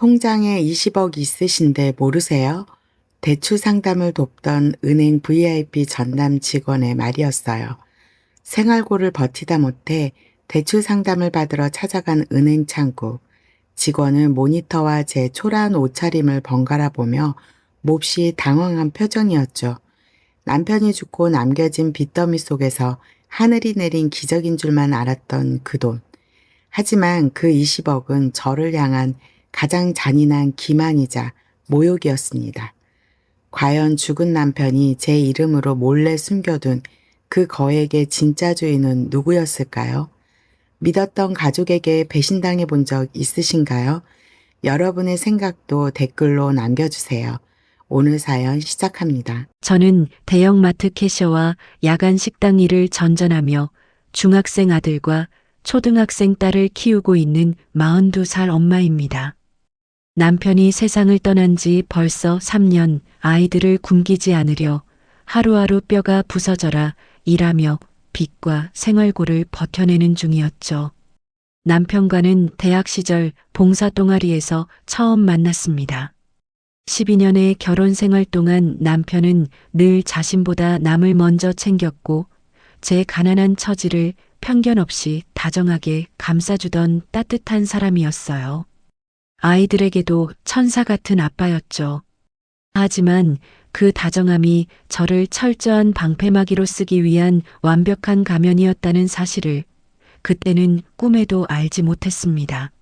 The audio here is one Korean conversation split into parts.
통장에 20억 있으신데 모르세요? 대출 상담을 돕던 은행 VIP 전담 직원의 말이었어요. 생활고를 버티다 못해 대출 상담을 받으러 찾아간 은행 창구. 직원은 모니터와 제 초라한 옷차림을 번갈아 보며 몹시 당황한 표정이었죠. 남편이 죽고 남겨진 빚더미 속에서 하늘이 내린 기적인 줄만 알았던 그 돈. 하지만 그 20억은 저를 향한 가장 잔인한 기만이자 모욕이었습니다. 과연 죽은 남편이 제 이름으로 몰래 숨겨둔 그 거액의 진짜 주인은 누구였을까요? 믿었던 가족에게 배신당해 본 적 있으신가요? 여러분의 생각도 댓글로 남겨주세요. 오늘 사연 시작합니다. 저는 대형마트 캐셔와 야간 식당 일을 전전하며 중학생 아들과 초등학생 딸을 키우고 있는 42살 엄마입니다. 남편이 세상을 떠난 지 벌써 3년, 아이들을 굶기지 않으려 하루하루 뼈가 부서져라 일하며 빚과 생활고를 버텨내는 중이었죠. 남편과는 대학 시절 봉사 동아리에서 처음 만났습니다. 12년의 결혼 생활 동안 남편은 늘 자신보다 남을 먼저 챙겼고 제 가난한 처지를 편견 없이 다정하게 감싸주던 따뜻한 사람이었어요. 아이들에게도 천사 같은 아빠였죠. 하지만 그 다정함이 저를 철저한 방패막이로 쓰기 위한 완벽한 가면이었다는 사실을 그때는 꿈에도 알지 못했습니다.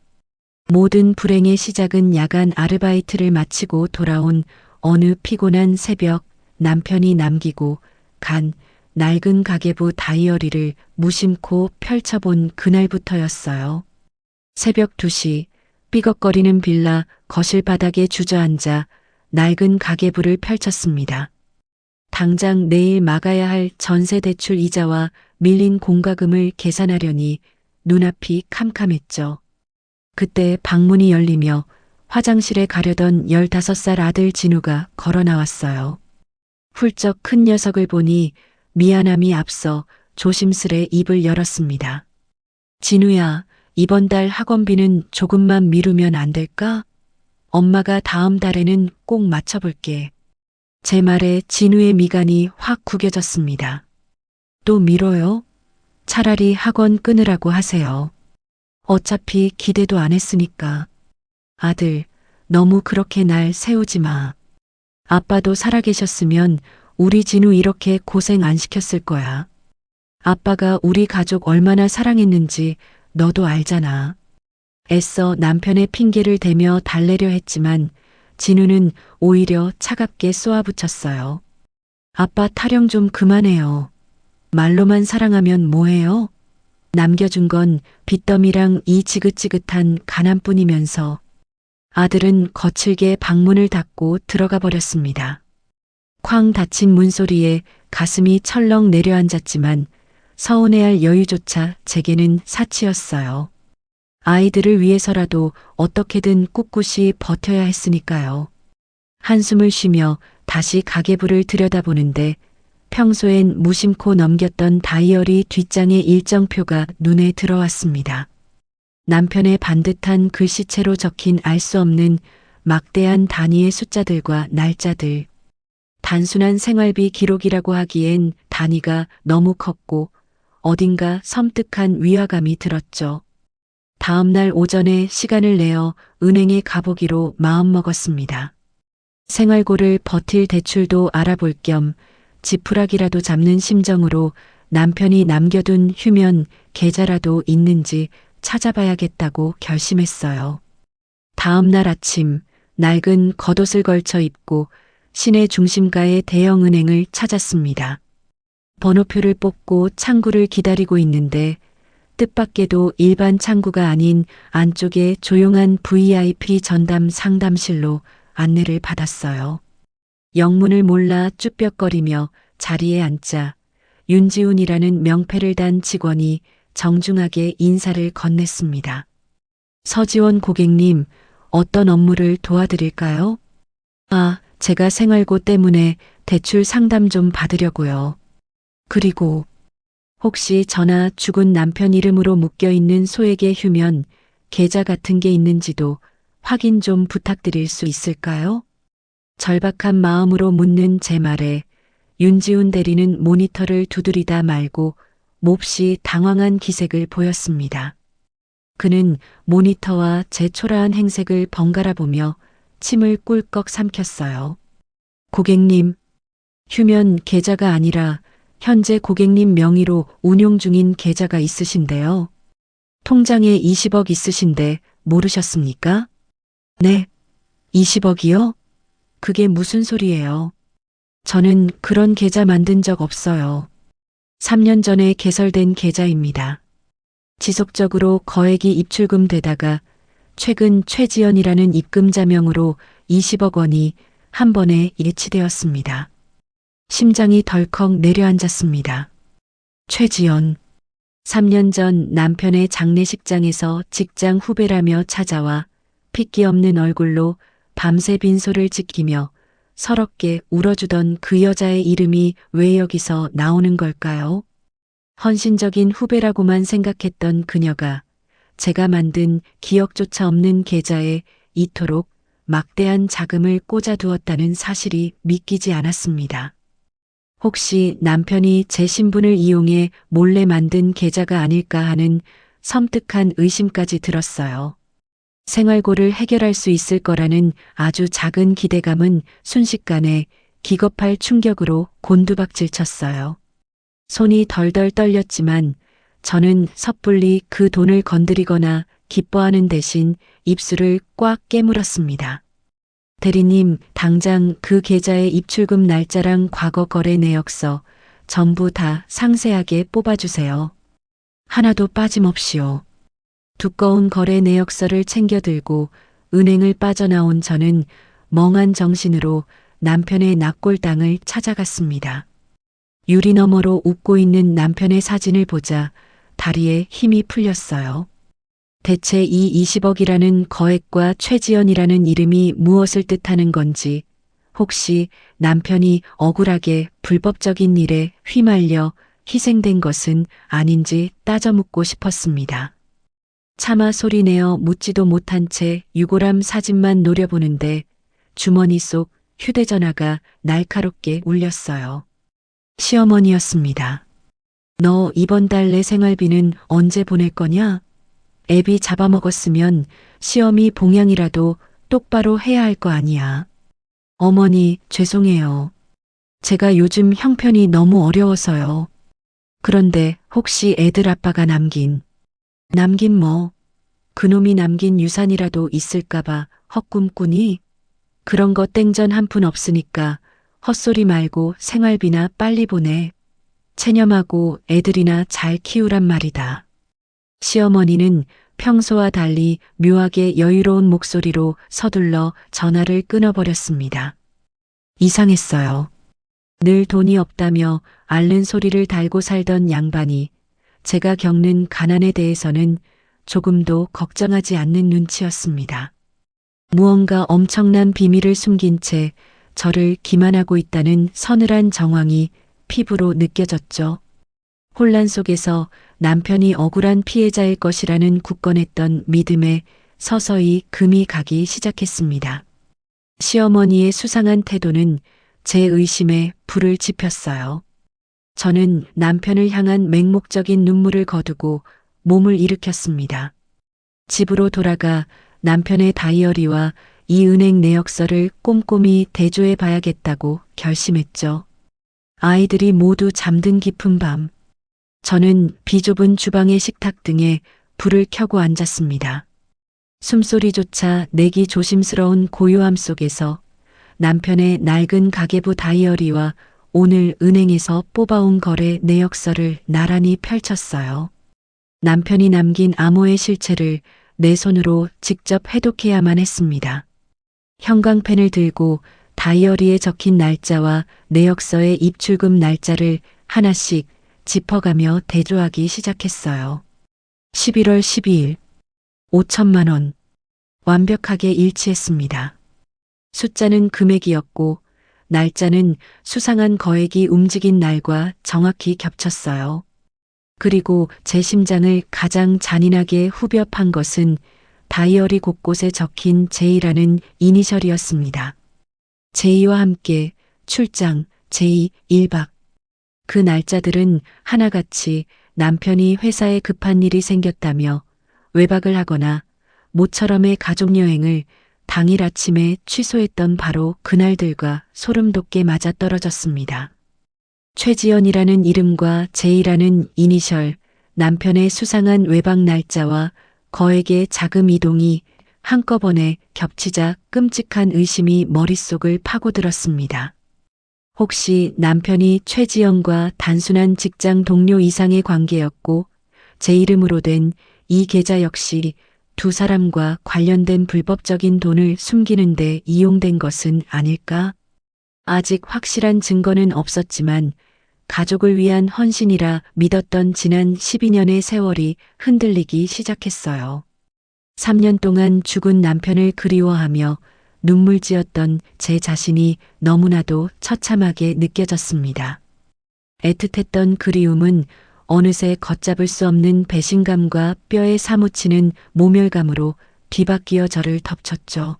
모든 불행의 시작은 야간 아르바이트를 마치고 돌아온 어느 피곤한 새벽 남편이 남기고 간 낡은 가계부 다이어리를 무심코 펼쳐본 그날부터였어요. 새벽 2시 삐걱거리는 빌라 거실 바닥에 주저앉아 낡은 가계부를 펼쳤습니다. 당장 내일 막아야 할 전세 대출 이자와 밀린 공과금을 계산하려니 눈앞이 캄캄했죠. 그때 방문이 열리며 화장실에 가려던 15살 아들 진우가 걸어 나왔어요. 훌쩍 큰 녀석을 보니 미안함이 앞서 조심스레 입을 열었습니다. 진우야, 이번 달 학원비는 조금만 미루면 안 될까? 엄마가 다음 달에는 꼭 맞춰볼게. 제 말에 진우의 미간이 확 구겨졌습니다. 또 미뤄요? 차라리 학원 끊으라고 하세요. 어차피 기대도 안 했으니까. 아들, 너무 그렇게 날 세우지 마. 아빠도 살아계셨으면 우리 진우 이렇게 고생 안 시켰을 거야. 아빠가 우리 가족 얼마나 사랑했는지 너도 알잖아. 애써 남편의 핑계를 대며 달래려 했지만 진우는 오히려 차갑게 쏘아붙였어요. 아빠 타령 좀 그만해요. 말로만 사랑하면 뭐해요? 남겨준 건 빚더미랑 이 지긋지긋한 가난뿐이면서 아들은 거칠게 방문을 닫고 들어가 버렸습니다. 쾅 닫힌 문소리에 가슴이 철렁 내려앉았지만 서운해할 여유조차 제게는 사치였어요. 아이들을 위해서라도 어떻게든 꿋꿋이 버텨야 했으니까요. 한숨을 쉬며 다시 가계부를 들여다보는데 평소엔 무심코 넘겼던 다이어리 뒷장의 일정표가 눈에 들어왔습니다. 남편의 반듯한 글씨체로 적힌 알 수 없는 막대한 단위의 숫자들과 날짜들. 단순한 생활비 기록이라고 하기엔 단위가 너무 컸고 어딘가 섬뜩한 위화감이 들었죠. 다음 날 오전에 시간을 내어 은행에 가보기로 마음먹었습니다. 생활고를 버틸 대출도 알아볼 겸 지푸라기라도 잡는 심정으로 남편이 남겨둔 휴면 계좌라도 있는지 찾아봐야겠다고 결심했어요. 다음 날 아침 낡은 겉옷을 걸쳐 입고 시내 중심가의 대형은행을 찾았습니다. 번호표를 뽑고 창구를 기다리고 있는데 뜻밖에도 일반 창구가 아닌 안쪽에 조용한 VIP 전담 상담실로 안내를 받았어요. 영문을 몰라 쭈뼛거리며 자리에 앉자 윤지훈이라는 명패를 단 직원이 정중하게 인사를 건넸습니다. 서지원 고객님, 어떤 업무를 도와드릴까요? 아, 제가 생활고 때문에 대출 상담 좀 받으려고요. 그리고 혹시 저나 죽은 남편 이름으로 묶여있는 소액의 휴면, 계좌 같은 게 있는지도 확인 좀 부탁드릴 수 있을까요? 절박한 마음으로 묻는 제 말에 윤지훈 대리는 모니터를 두드리다 말고 몹시 당황한 기색을 보였습니다. 그는 모니터와 제 초라한 행색을 번갈아 보며 침을 꿀꺽 삼켰어요. 고객님, 휴면 계좌가 아니라 현재 고객님 명의로 운용 중인 계좌가 있으신데요. 통장에 20억 있으신데 모르셨습니까? 네, 20억이요? 그게 무슨 소리예요? 저는 그런 계좌 만든 적 없어요. 3년 전에 개설된 계좌입니다. 지속적으로 거액이 입출금 되다가 최근 최지연이라는 입금자명으로 20억 원이 한 번에 예치되었습니다. 심장이 덜컥 내려앉았습니다. 최지연. 3년 전 남편의 장례식장에서 직장 후배라며 찾아와 핏기 없는 얼굴로 밤새 빈소를 지키며 서럽게 울어주던 그 여자의 이름이 왜 여기서 나오는 걸까요? 헌신적인 후배라고만 생각했던 그녀가 제가 만든 기억조차 없는 계좌에 이토록 막대한 자금을 꽂아두었다는 사실이 믿기지 않았습니다. 혹시 남편이 제 신분을 이용해 몰래 만든 계좌가 아닐까 하는 섬뜩한 의심까지 들었어요. 생활고를 해결할 수 있을 거라는 아주 작은 기대감은 순식간에 기겁할 충격으로 곤두박질 쳤어요. 손이 덜덜 떨렸지만 저는 섣불리 그 돈을 건드리거나 기뻐하는 대신 입술을 꽉 깨물었습니다. 대리님, 당장 그 계좌의 입출금 날짜랑 과거 거래 내역서 전부 다 상세하게 뽑아주세요. 하나도 빠짐없이요. 두꺼운 거래 내역서를 챙겨 들고 은행을 빠져나온 저는 멍한 정신으로 남편의 납골당을 찾아갔습니다. 유리 너머로 웃고 있는 남편의 사진을 보자 다리에 힘이 풀렸어요. 대체 이 20억이라는 거액과 최지연이라는 이름이 무엇을 뜻하는 건지, 혹시 남편이 억울하게 불법적인 일에 휘말려 희생된 것은 아닌지 따져 묻고 싶었습니다. 차마 소리내어 묻지도 못한 채 유골함 사진만 노려보는데 주머니 속 휴대전화가 날카롭게 울렸어요. 시어머니였습니다. 너 이번 달 내 생활비는 언제 보낼 거냐? 애비 잡아먹었으면 시어미 봉양이라도 똑바로 해야 할 거 아니야. 어머니, 죄송해요. 제가 요즘 형편이 너무 어려워서요. 그런데 혹시 애들 아빠가 남긴 뭐, 그놈이 남긴 유산이라도 있을까봐 헛꿈꾸니? 그런 거 땡전 한 푼 없으니까 헛소리 말고 생활비나 빨리 보내. 체념하고 애들이나 잘 키우란 말이다. 시어머니는 평소와 달리 묘하게 여유로운 목소리로 서둘러 전화를 끊어버렸습니다. 이상했어요. 늘 돈이 없다며 앓는 소리를 달고 살던 양반이 제가 겪는 가난에 대해서는 조금도 걱정하지 않는 눈치였습니다. 무언가 엄청난 비밀을 숨긴 채 저를 기만하고 있다는 서늘한 정황이 피부로 느껴졌죠. 혼란 속에서 남편이 억울한 피해자일 것이라는 굳건했던 믿음에 서서히 금이 가기 시작했습니다. 시어머니의 수상한 태도는 제 의심에 불을 지폈어요. 저는 남편을 향한 맹목적인 눈물을 거두고 몸을 일으켰습니다. 집으로 돌아가 남편의 다이어리와 이 은행 내역서를 꼼꼼히 대조해 봐야겠다고 결심했죠. 아이들이 모두 잠든 깊은 밤, 저는 비좁은 주방의 식탁 등에 불을 켜고 앉았습니다. 숨소리조차 내기 조심스러운 고요함 속에서 남편의 낡은 가계부 다이어리와 오늘 은행에서 뽑아온 거래 내역서를 나란히 펼쳤어요. 남편이 남긴 암호의 실체를 내 손으로 직접 해독해야만 했습니다. 형광펜을 들고 다이어리에 적힌 날짜와 내역서의 입출금 날짜를 하나씩 짚어가며 대조하기 시작했어요. 11월 12일, 5천만 원. 완벽하게 일치했습니다. 숫자는 금액이었고 날짜는 수상한 거액이 움직인 날과 정확히 겹쳤어요. 그리고 제 심장을 가장 잔인하게 후벼 판 것은 다이어리 곳곳에 적힌 제이라는 이니셜이었습니다. 제이와 함께 출장, 제이 1박. 그 날짜들은 하나같이 남편이 회사에 급한 일이 생겼다며 외박을 하거나 모처럼의 가족여행을 당일 아침에 취소했던 바로 그날들과 소름 돋게 맞아떨어졌습니다. 최지연이라는 이름과 제이라는 이니셜, 남편의 수상한 외박 날짜와 거액의 자금 이동이 한꺼번에 겹치자 끔찍한 의심이 머릿속을 파고들었습니다. 혹시 남편이 최지연과 단순한 직장 동료 이상의 관계였고 제 이름으로 된 이 계좌 역시 두 사람과 관련된 불법적인 돈을 숨기는데 이용된 것은 아닐까? 아직 확실한 증거는 없었지만 가족을 위한 헌신이라 믿었던 지난 12년의 세월이 흔들리기 시작했어요. 3년 동안 죽은 남편을 그리워하며 눈물 지었던 제 자신이 너무나도 처참하게 느껴졌습니다. 애틋했던 그리움은 어느새 걷잡을 수 없는 배신감과 뼈에 사무치는 모멸감으로 뒤바뀌어 저를 덮쳤죠.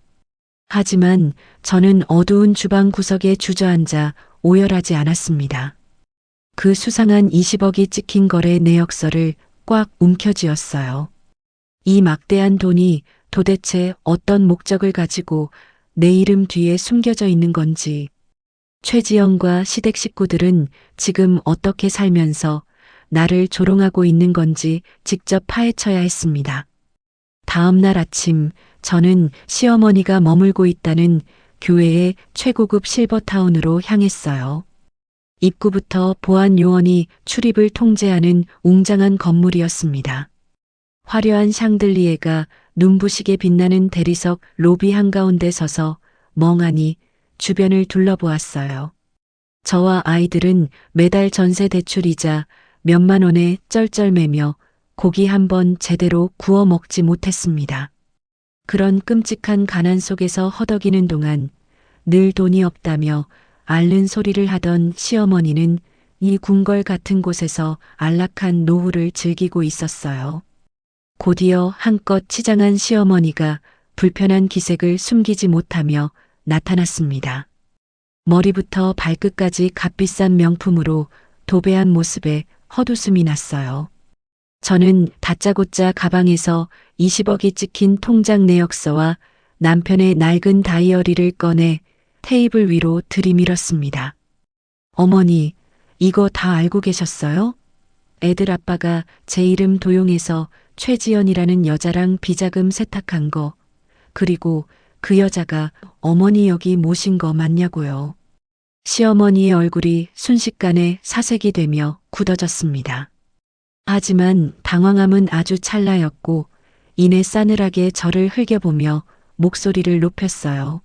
하지만 저는 어두운 주방 구석에 주저앉아 오열하지 않았습니다. 그 수상한 20억이 찍힌 거래 내역서를 꽉 움켜쥐었어요. 이 막대한 돈이 도대체 어떤 목적을 가지고 내 이름 뒤에 숨겨져 있는 건지, 최지영과 시댁 식구들은 지금 어떻게 살면서 나를 조롱하고 있는 건지 직접 파헤쳐야 했습니다. 다음 날 아침 저는 시어머니가 머물고 있다는 교회의 최고급 실버타운으로 향했어요. 입구부터 보안 요원이 출입을 통제하는 웅장한 건물이었습니다. 화려한 샹들리에가 눈부시게 빛나는 대리석 로비 한가운데 서서 멍하니 주변을 둘러보았어요. 저와 아이들은 매달 전세 대출이자 몇만 원에 쩔쩔매며 고기 한 번 제대로 구워 먹지 못했습니다. 그런 끔찍한 가난 속에서 허덕이는 동안 늘 돈이 없다며 앓는 소리를 하던 시어머니는 이 궁궐 같은 곳에서 안락한 노후를 즐기고 있었어요. 곧이어 한껏 치장한 시어머니가 불편한 기색을 숨기지 못하며 나타났습니다. 머리부터 발끝까지 값비싼 명품으로 도배한 모습에 헛웃음이 났어요. 저는 다짜고짜 가방에서 20억이 찍힌 통장 내역서와 남편의 낡은 다이어리를 꺼내 테이블 위로 들이밀었습니다. 어머니, 이거 다 알고 계셨어요? 애들 아빠가 제 이름 도용해서 최지연이라는 여자랑 비자금 세탁한 거, 그리고 그 여자가 어머니 여기 모신 거 맞냐고요. 시어머니의 얼굴이 순식간에 사색이 되며 굳어졌습니다. 하지만 당황함은 아주 찰나였고 이내 싸늘하게 저를 흘겨보며 목소리를 높였어요.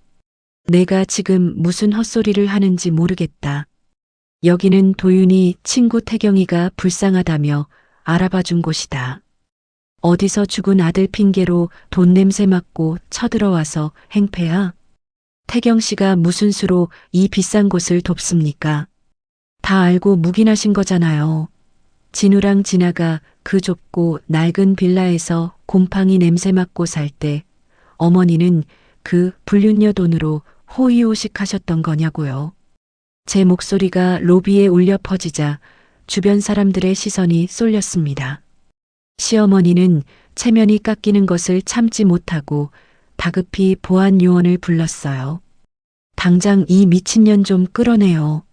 내가 지금 무슨 헛소리를 하는지 모르겠다. 여기는 도윤이 친구 태경이가 불쌍하다며 알아봐 준 곳이다. 어디서 죽은 아들 핑계로 돈 냄새 맡고 쳐들어와서 행패야? 태경 씨가 무슨 수로 이 비싼 곳을 돕습니까? 다 알고 묵인하신 거잖아요. 진우랑 진아가 그 좁고 낡은 빌라에서 곰팡이 냄새 맡고 살 때 어머니는 그 불륜녀 돈으로 호의호식하셨던 거냐고요. 제 목소리가 로비에 울려 퍼지자 주변 사람들의 시선이 쏠렸습니다. 시어머니는 체면이 깎이는 것을 참지 못하고 다급히 보안 요원을 불렀어요. 당장 이 미친년 좀 끌어내요.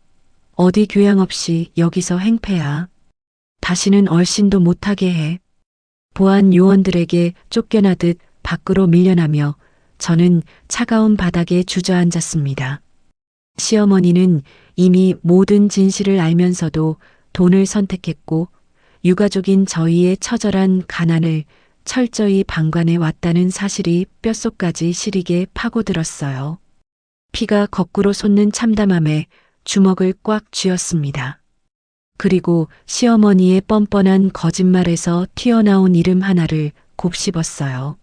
어디 교양 없이 여기서 행패야. 다시는 얼씬도 못하게 해. 보안 요원들에게 쫓겨나듯 밖으로 밀려나며 저는 차가운 바닥에 주저앉았습니다. 시어머니는 이미 모든 진실을 알면서도 돈을 선택했고 유가족인 저희의 처절한 가난을 철저히 방관해 왔다는 사실이 뼛속까지 시리게 파고들었어요. 피가 거꾸로 솟는 참담함에 주먹을 꽉 쥐었습니다. 그리고 시어머니의 뻔뻔한 거짓말에서 튀어나온 이름 하나를 곱씹었어요.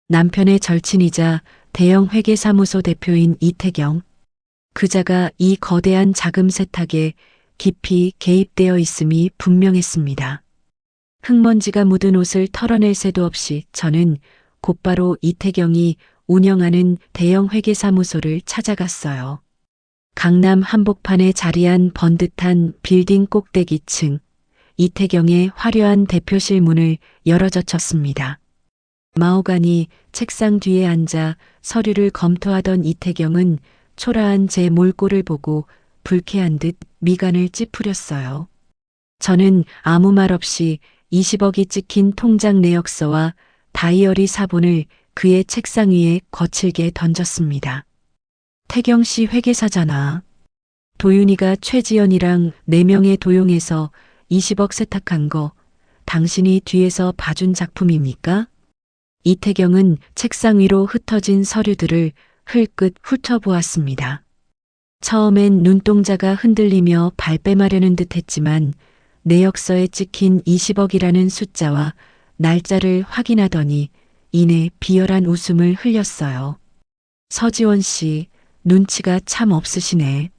남편의 절친이자 대형 회계사무소 대표인 이태경. 그자가 이 거대한 자금 세탁에 깊이 개입되어 있음이 분명했습니다. 흙먼지가 묻은 옷을 털어낼 새도 없이 저는 곧바로 이태경이 운영하는 대형 회계사무소를 찾아갔어요. 강남 한복판에 자리한 번듯한 빌딩 꼭대기층, 이태경의 화려한 대표실 문을 열어젖혔습니다. 마호가니 책상 뒤에 앉아 서류를 검토하던 이태경은 초라한 제 몰골을 보고 불쾌한 듯 미간을 찌푸렸어요. 저는 아무 말 없이 20억이 찍힌 통장 내역서와 다이어리 사본을 그의 책상 위에 거칠게 던졌습니다. 태경 씨 회계사잖아. 도윤이가 최지연이랑 4명의 도용해서 20억 세탁한 거 당신이 뒤에서 봐준 작품입니까? 이태경은 책상 위로 흩어진 서류들을 흘끗 훑어보았습니다. 처음엔 눈동자가 흔들리며 발뺌하려는 듯 했지만 내역서에 찍힌 20억이라는 숫자와 날짜를 확인하더니 이내 비열한 웃음을 흘렸어요. 서지원 씨, 눈치가 참 없으시네.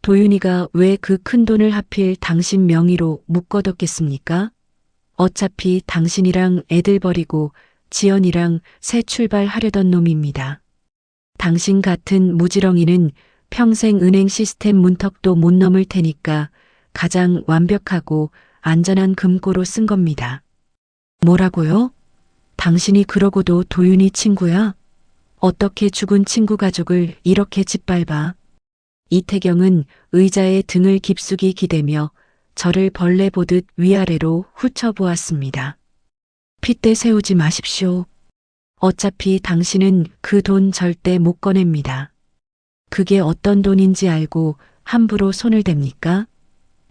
도윤이가 왜 그 큰 돈을 하필 당신 명의로 묶어뒀겠습니까? 어차피 당신이랑 애들 버리고 지연이랑 새 출발하려던 놈입니다. 당신 같은 무지렁이는 평생 은행 시스템 문턱도 못 넘을 테니까 가장 완벽하고 안전한 금고로 쓴 겁니다. 뭐라고요? 당신이 그러고도 도윤이 친구야? 어떻게 죽은 친구 가족을 이렇게 짓밟아? 이태경은 의자에 등을 깊숙이 기대며 저를 벌레 보듯 위아래로 훑어보았습니다. 핏대 세우지 마십시오. 어차피 당신은 그 돈 절대 못 꺼냅니다. 그게 어떤 돈인지 알고 함부로 손을 댑니까?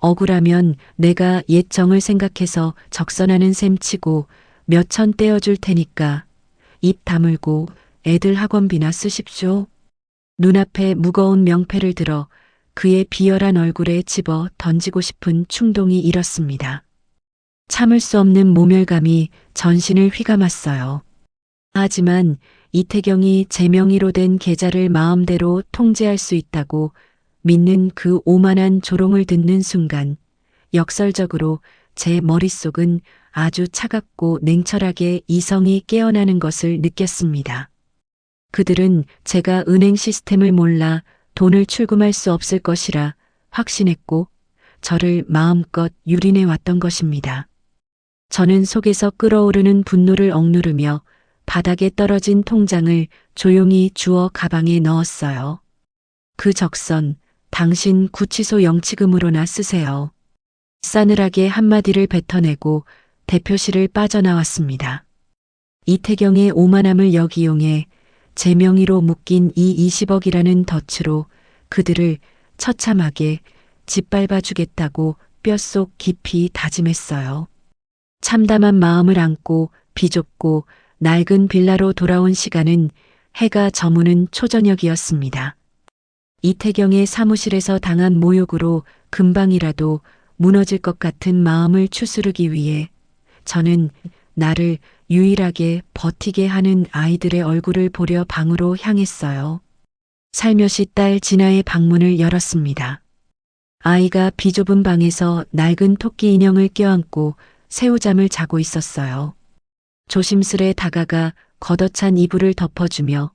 억울하면 내가 옛 정을 생각해서 적선하는 셈 치고 몇천 떼어줄 테니까 입 다물고 애들 학원비나 쓰십시오. 눈앞에 무거운 명패를 들어 그의 비열한 얼굴에 집어 던지고 싶은 충동이 일었습니다. 참을 수 없는 모멸감이 전신을 휘감았어요. 하지만 이태경이 제 명의로 된 계좌를 마음대로 통제할 수 있다고 믿는 그 오만한 조롱을 듣는 순간 역설적으로 제 머릿속은 아주 차갑고 냉철하게 이성이 깨어나는 것을 느꼈습니다. 그들은 제가 은행 시스템을 몰라 돈을 출금할 수 없을 것이라 확신했고 저를 마음껏 유린해 왔던 것입니다. 저는 속에서 끓어오르는 분노를 억누르며 바닥에 떨어진 통장을 조용히 주워 가방에 넣었어요. 그 적선, 당신 구치소 영치금으로나 쓰세요. 싸늘하게 한마디를 뱉어내고 대표실을 빠져나왔습니다. 이태경의 오만함을 역이용해 제 명의로 묶인 이 20억이라는 덫으로 그들을 처참하게 짓밟아 주겠다고 뼛속 깊이 다짐했어요. 참담한 마음을 안고 비좁고 낡은 빌라로 돌아온 시간은 해가 저무는 초저녁이었습니다. 이태경의 사무실에서 당한 모욕으로 금방이라도 무너질 것 같은 마음을 추스르기 위해 저는 나를 유일하게 버티게 하는 아이들의 얼굴을 보려 방으로 향했어요. 살며시 딸 진아의 방문을 열었습니다. 아이가 비좁은 방에서 낡은 토끼 인형을 껴안고 새우잠을 자고 있었어요. 조심스레 다가가 걷어찬 이불을 덮어주며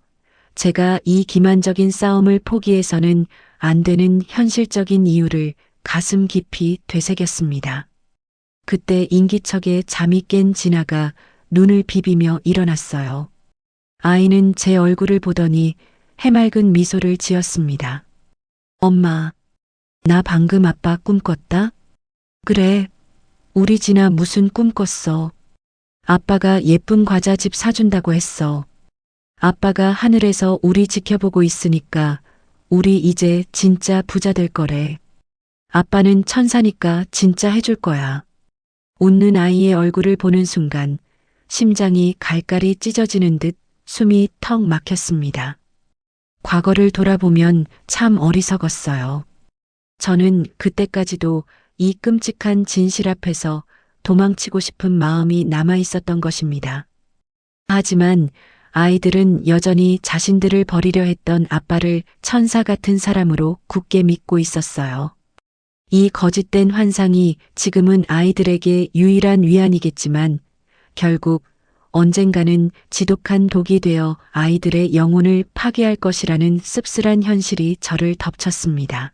제가 이 기만적인 싸움을 포기해서는 안 되는 현실적인 이유를 가슴 깊이 되새겼습니다. 그때 인기척에 잠이 깬 진아가 눈을 비비며 일어났어요. 아이는 제 얼굴을 보더니 해맑은 미소를 지었습니다. 엄마, 나 방금 아빠 꿈 꿨다? 그래, 우리 진아 무슨 꿈 꿨어? 아빠가 예쁜 과자집 사준다고 했어. 아빠가 하늘에서 우리 지켜보고 있으니까 우리 이제 진짜 부자 될 거래. 아빠는 천사니까 진짜 해줄 거야. 웃는 아이의 얼굴을 보는 순간 심장이 갈갈이 찢어지는 듯 숨이 턱 막혔습니다. 과거를 돌아보면 참 어리석었어요. 저는 그때까지도 이 끔찍한 진실 앞에서 도망치고 싶은 마음이 남아 있었던 것입니다. 하지만 아이들은 여전히 자신들을 버리려 했던 아빠를 천사 같은 사람으로 굳게 믿고 있었어요. 이 거짓된 환상이 지금은 아이들에게 유일한 위안이겠지만 결국 언젠가는 지독한 독이 되어 아이들의 영혼을 파괴할 것이라는 씁쓸한 현실이 저를 덮쳤습니다.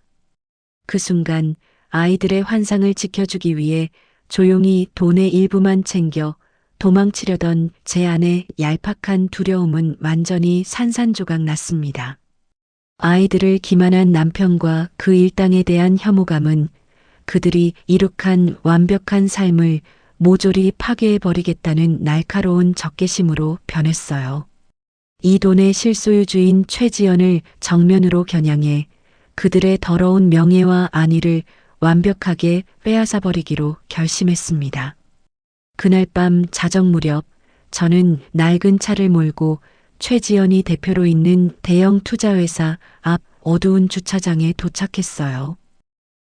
그 순간 아이들의 환상을 지켜주기 위해 조용히 돈의 일부만 챙겨 도망치려던 제 안의 얄팍한 두려움은 완전히 산산조각 났습니다. 아이들을 기만한 남편과 그 일당에 대한 혐오감은 그들이 이룩한 완벽한 삶을 모조리 파괴해버리겠다는 날카로운 적개심으로 변했어요. 이 돈의 실소유주인 최지연을 정면으로 겨냥해 그들의 더러운 명예와 안위를 완벽하게 빼앗아버리기로 결심했습니다. 그날 밤 자정 무렵 저는 낡은 차를 몰고 최지연이 대표로 있는 대형 투자회사 앞 어두운 주차장에 도착했어요.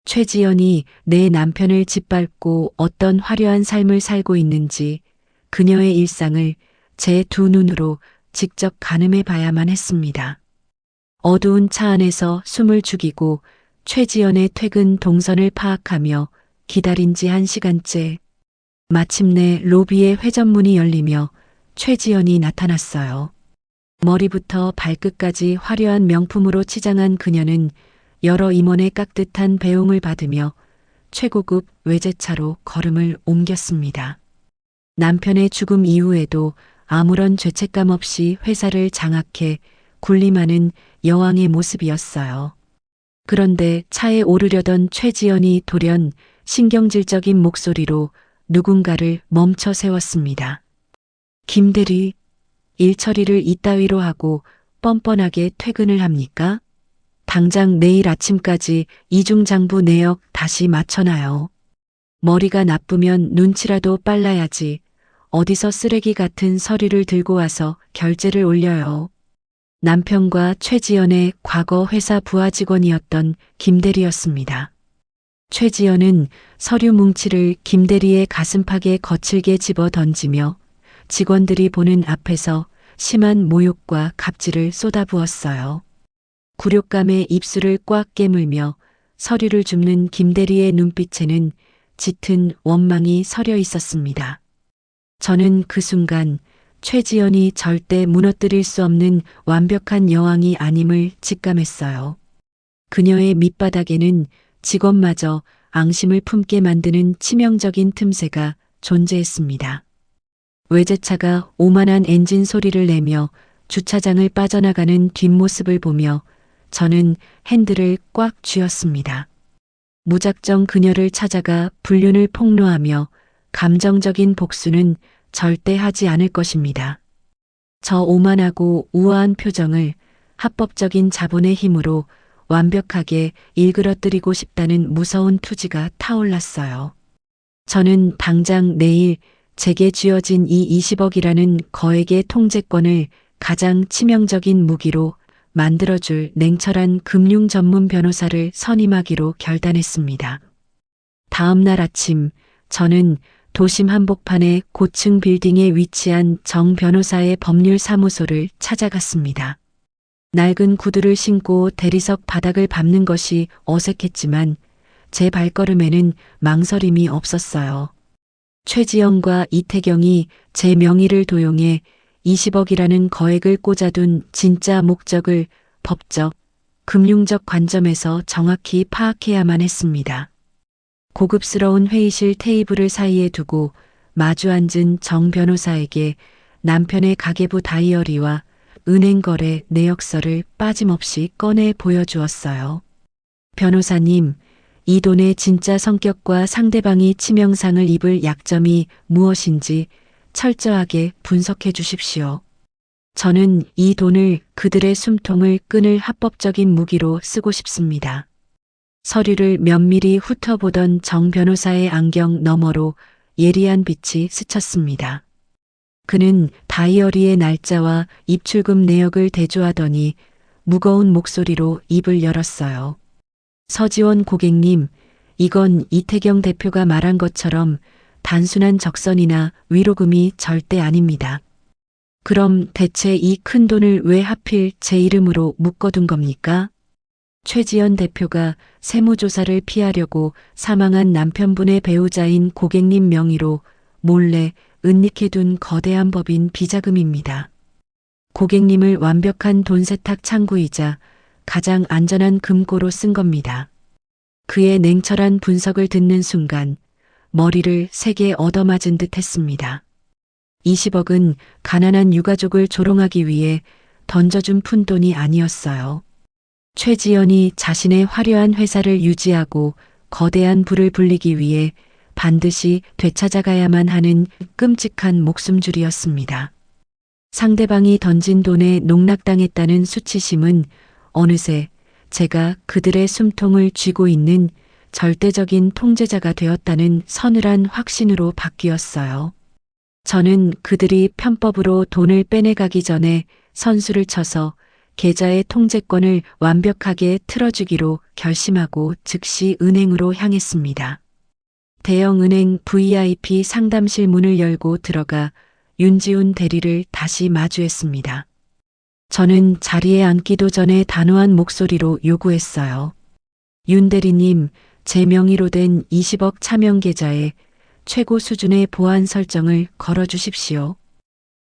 최지연이 내 남편을 짓밟고 어떤 화려한 삶을 살고 있는지 그녀의 일상을 제 두 눈으로 직접 가늠해 봐야만 했습니다. 어두운 차 안에서 숨을 죽이고 최지연의 퇴근 동선을 파악하며 기다린 지 1시간째. 마침내 로비의 회전문이 열리며 최지연이 나타났어요. 머리부터 발끝까지 화려한 명품으로 치장한 그녀는 여러 임원의 깍듯한 배웅을 받으며 최고급 외제차로 걸음을 옮겼습니다. 남편의 죽음 이후에도 아무런 죄책감 없이 회사를 장악해 군림하는 여왕의 모습이었어요. 그런데 차에 오르려던 최지연이 돌연 신경질적인 목소리로 누군가를 멈춰 세웠습니다. 김대리, 일 처리를 이따위로 하고 뻔뻔하게 퇴근을 합니까? 당장 내일 아침까지 이중장부 내역 다시 맞춰놔요. 머리가 나쁘면 눈치라도 빨라야지. 어디서 쓰레기 같은 서류를 들고 와서 결제를 올려요. 남편과 최지연의 과거 회사 부하 직원이었던 김대리였습니다. 최지연은 서류 뭉치를 김대리의 가슴팍에 거칠게 집어 던지며 직원들이 보는 앞에서 심한 모욕과 갑질을 쏟아부었어요. 굴욕감에 입술을 꽉 깨물며 서류를 줍는 김대리의 눈빛에는 짙은 원망이 서려 있었습니다. 저는 그 순간 최지연이 절대 무너뜨릴 수 없는 완벽한 여왕이 아님을 직감했어요. 그녀의 밑바닥에는 직원마저 앙심을 품게 만드는 치명적인 틈새가 존재했습니다. 외제차가 오만한 엔진 소리를 내며 주차장을 빠져나가는 뒷모습을 보며 저는 핸들을 꽉 쥐었습니다. 무작정 그녀를 찾아가 불륜을 폭로하며 감정적인 복수는 절대 하지 않을 것입니다. 저 오만하고 우아한 표정을 합법적인 자본의 힘으로 완벽하게 일그러뜨리고 싶다는 무서운 투지가 타올랐어요. 저는 당장 내일 제게 쥐어진 이 20억이라는 거액의 통제권을 가장 치명적인 무기로 만들어줄 냉철한 금융 전문 변호사를 선임하기로 결단했습니다. 다음 날 아침 저는 도심 한복판의 고층 빌딩에 위치한 정 변호사의 법률 사무소를 찾아갔습니다. 낡은 구두를 신고 대리석 바닥을 밟는 것이 어색했지만 제 발걸음에는 망설임이 없었어요. 최지영과 이태경이 제 명의를 도용해 20억이라는 거액을 꽂아둔 진짜 목적을 법적, 금융적 관점에서 정확히 파악해야만 했습니다. 고급스러운 회의실 테이블을 사이에 두고 마주 앉은 정 변호사에게 남편의 가계부 다이어리와 은행 거래 내역서를 빠짐없이 꺼내 보여주었어요. 변호사님, 이 돈의 진짜 성격과 상대방이 치명상을 입을 약점이 무엇인지 철저하게 분석해 주십시오. 저는 이 돈을 그들의 숨통을 끊을 합법적인 무기로 쓰고 싶습니다. 서류를 면밀히 훑어보던 정 변호사의 안경 너머로 예리한 빛이 스쳤습니다. 그는 다이어리의 날짜와 입출금 내역을 대조하더니 무거운 목소리로 입을 열었어요. 서지원 고객님, 이건 이태경 대표가 말한 것처럼 단순한 적선이나 위로금이 절대 아닙니다. 그럼 대체 이 큰 돈을 왜 하필 제 이름으로 묶어둔 겁니까? 최지연 대표가 세무조사를 피하려고 사망한 남편분의 배우자인 고객님 명의로 몰래 은닉해둔 거대한 법인 비자금입니다. 고객님을 완벽한 돈 세탁 창구이자 가장 안전한 금고로 쓴 겁니다. 그의 냉철한 분석을 듣는 순간 머리를 세게 얻어맞은 듯 했습니다. 20억은 가난한 유가족을 조롱하기 위해 던져준 푼돈이 아니었어요. 최지연이 자신의 화려한 회사를 유지하고 거대한 부를 불리기 위해 반드시 되찾아가야만 하는 끔찍한 목숨줄이었습니다. 상대방이 던진 돈에 농락당했다는 수치심은 어느새 제가 그들의 숨통을 쥐고 있는 절대적인 통제자가 되었다는 서늘한 확신으로 바뀌었어요. 저는 그들이 편법으로 돈을 빼내가기 전에 선수를 쳐서 계좌의 통제권을 완벽하게 틀어주기로 결심하고 즉시 은행으로 향했습니다. 대형은행 VIP 상담실 문을 열고 들어가 윤지훈 대리를 다시 마주했습니다. 저는 자리에 앉기도 전에 단호한 목소리로 요구했어요. 윤 대리님, 제 명의로 된 20억 차명 계좌에 최고 수준의 보안 설정을 걸어주십시오.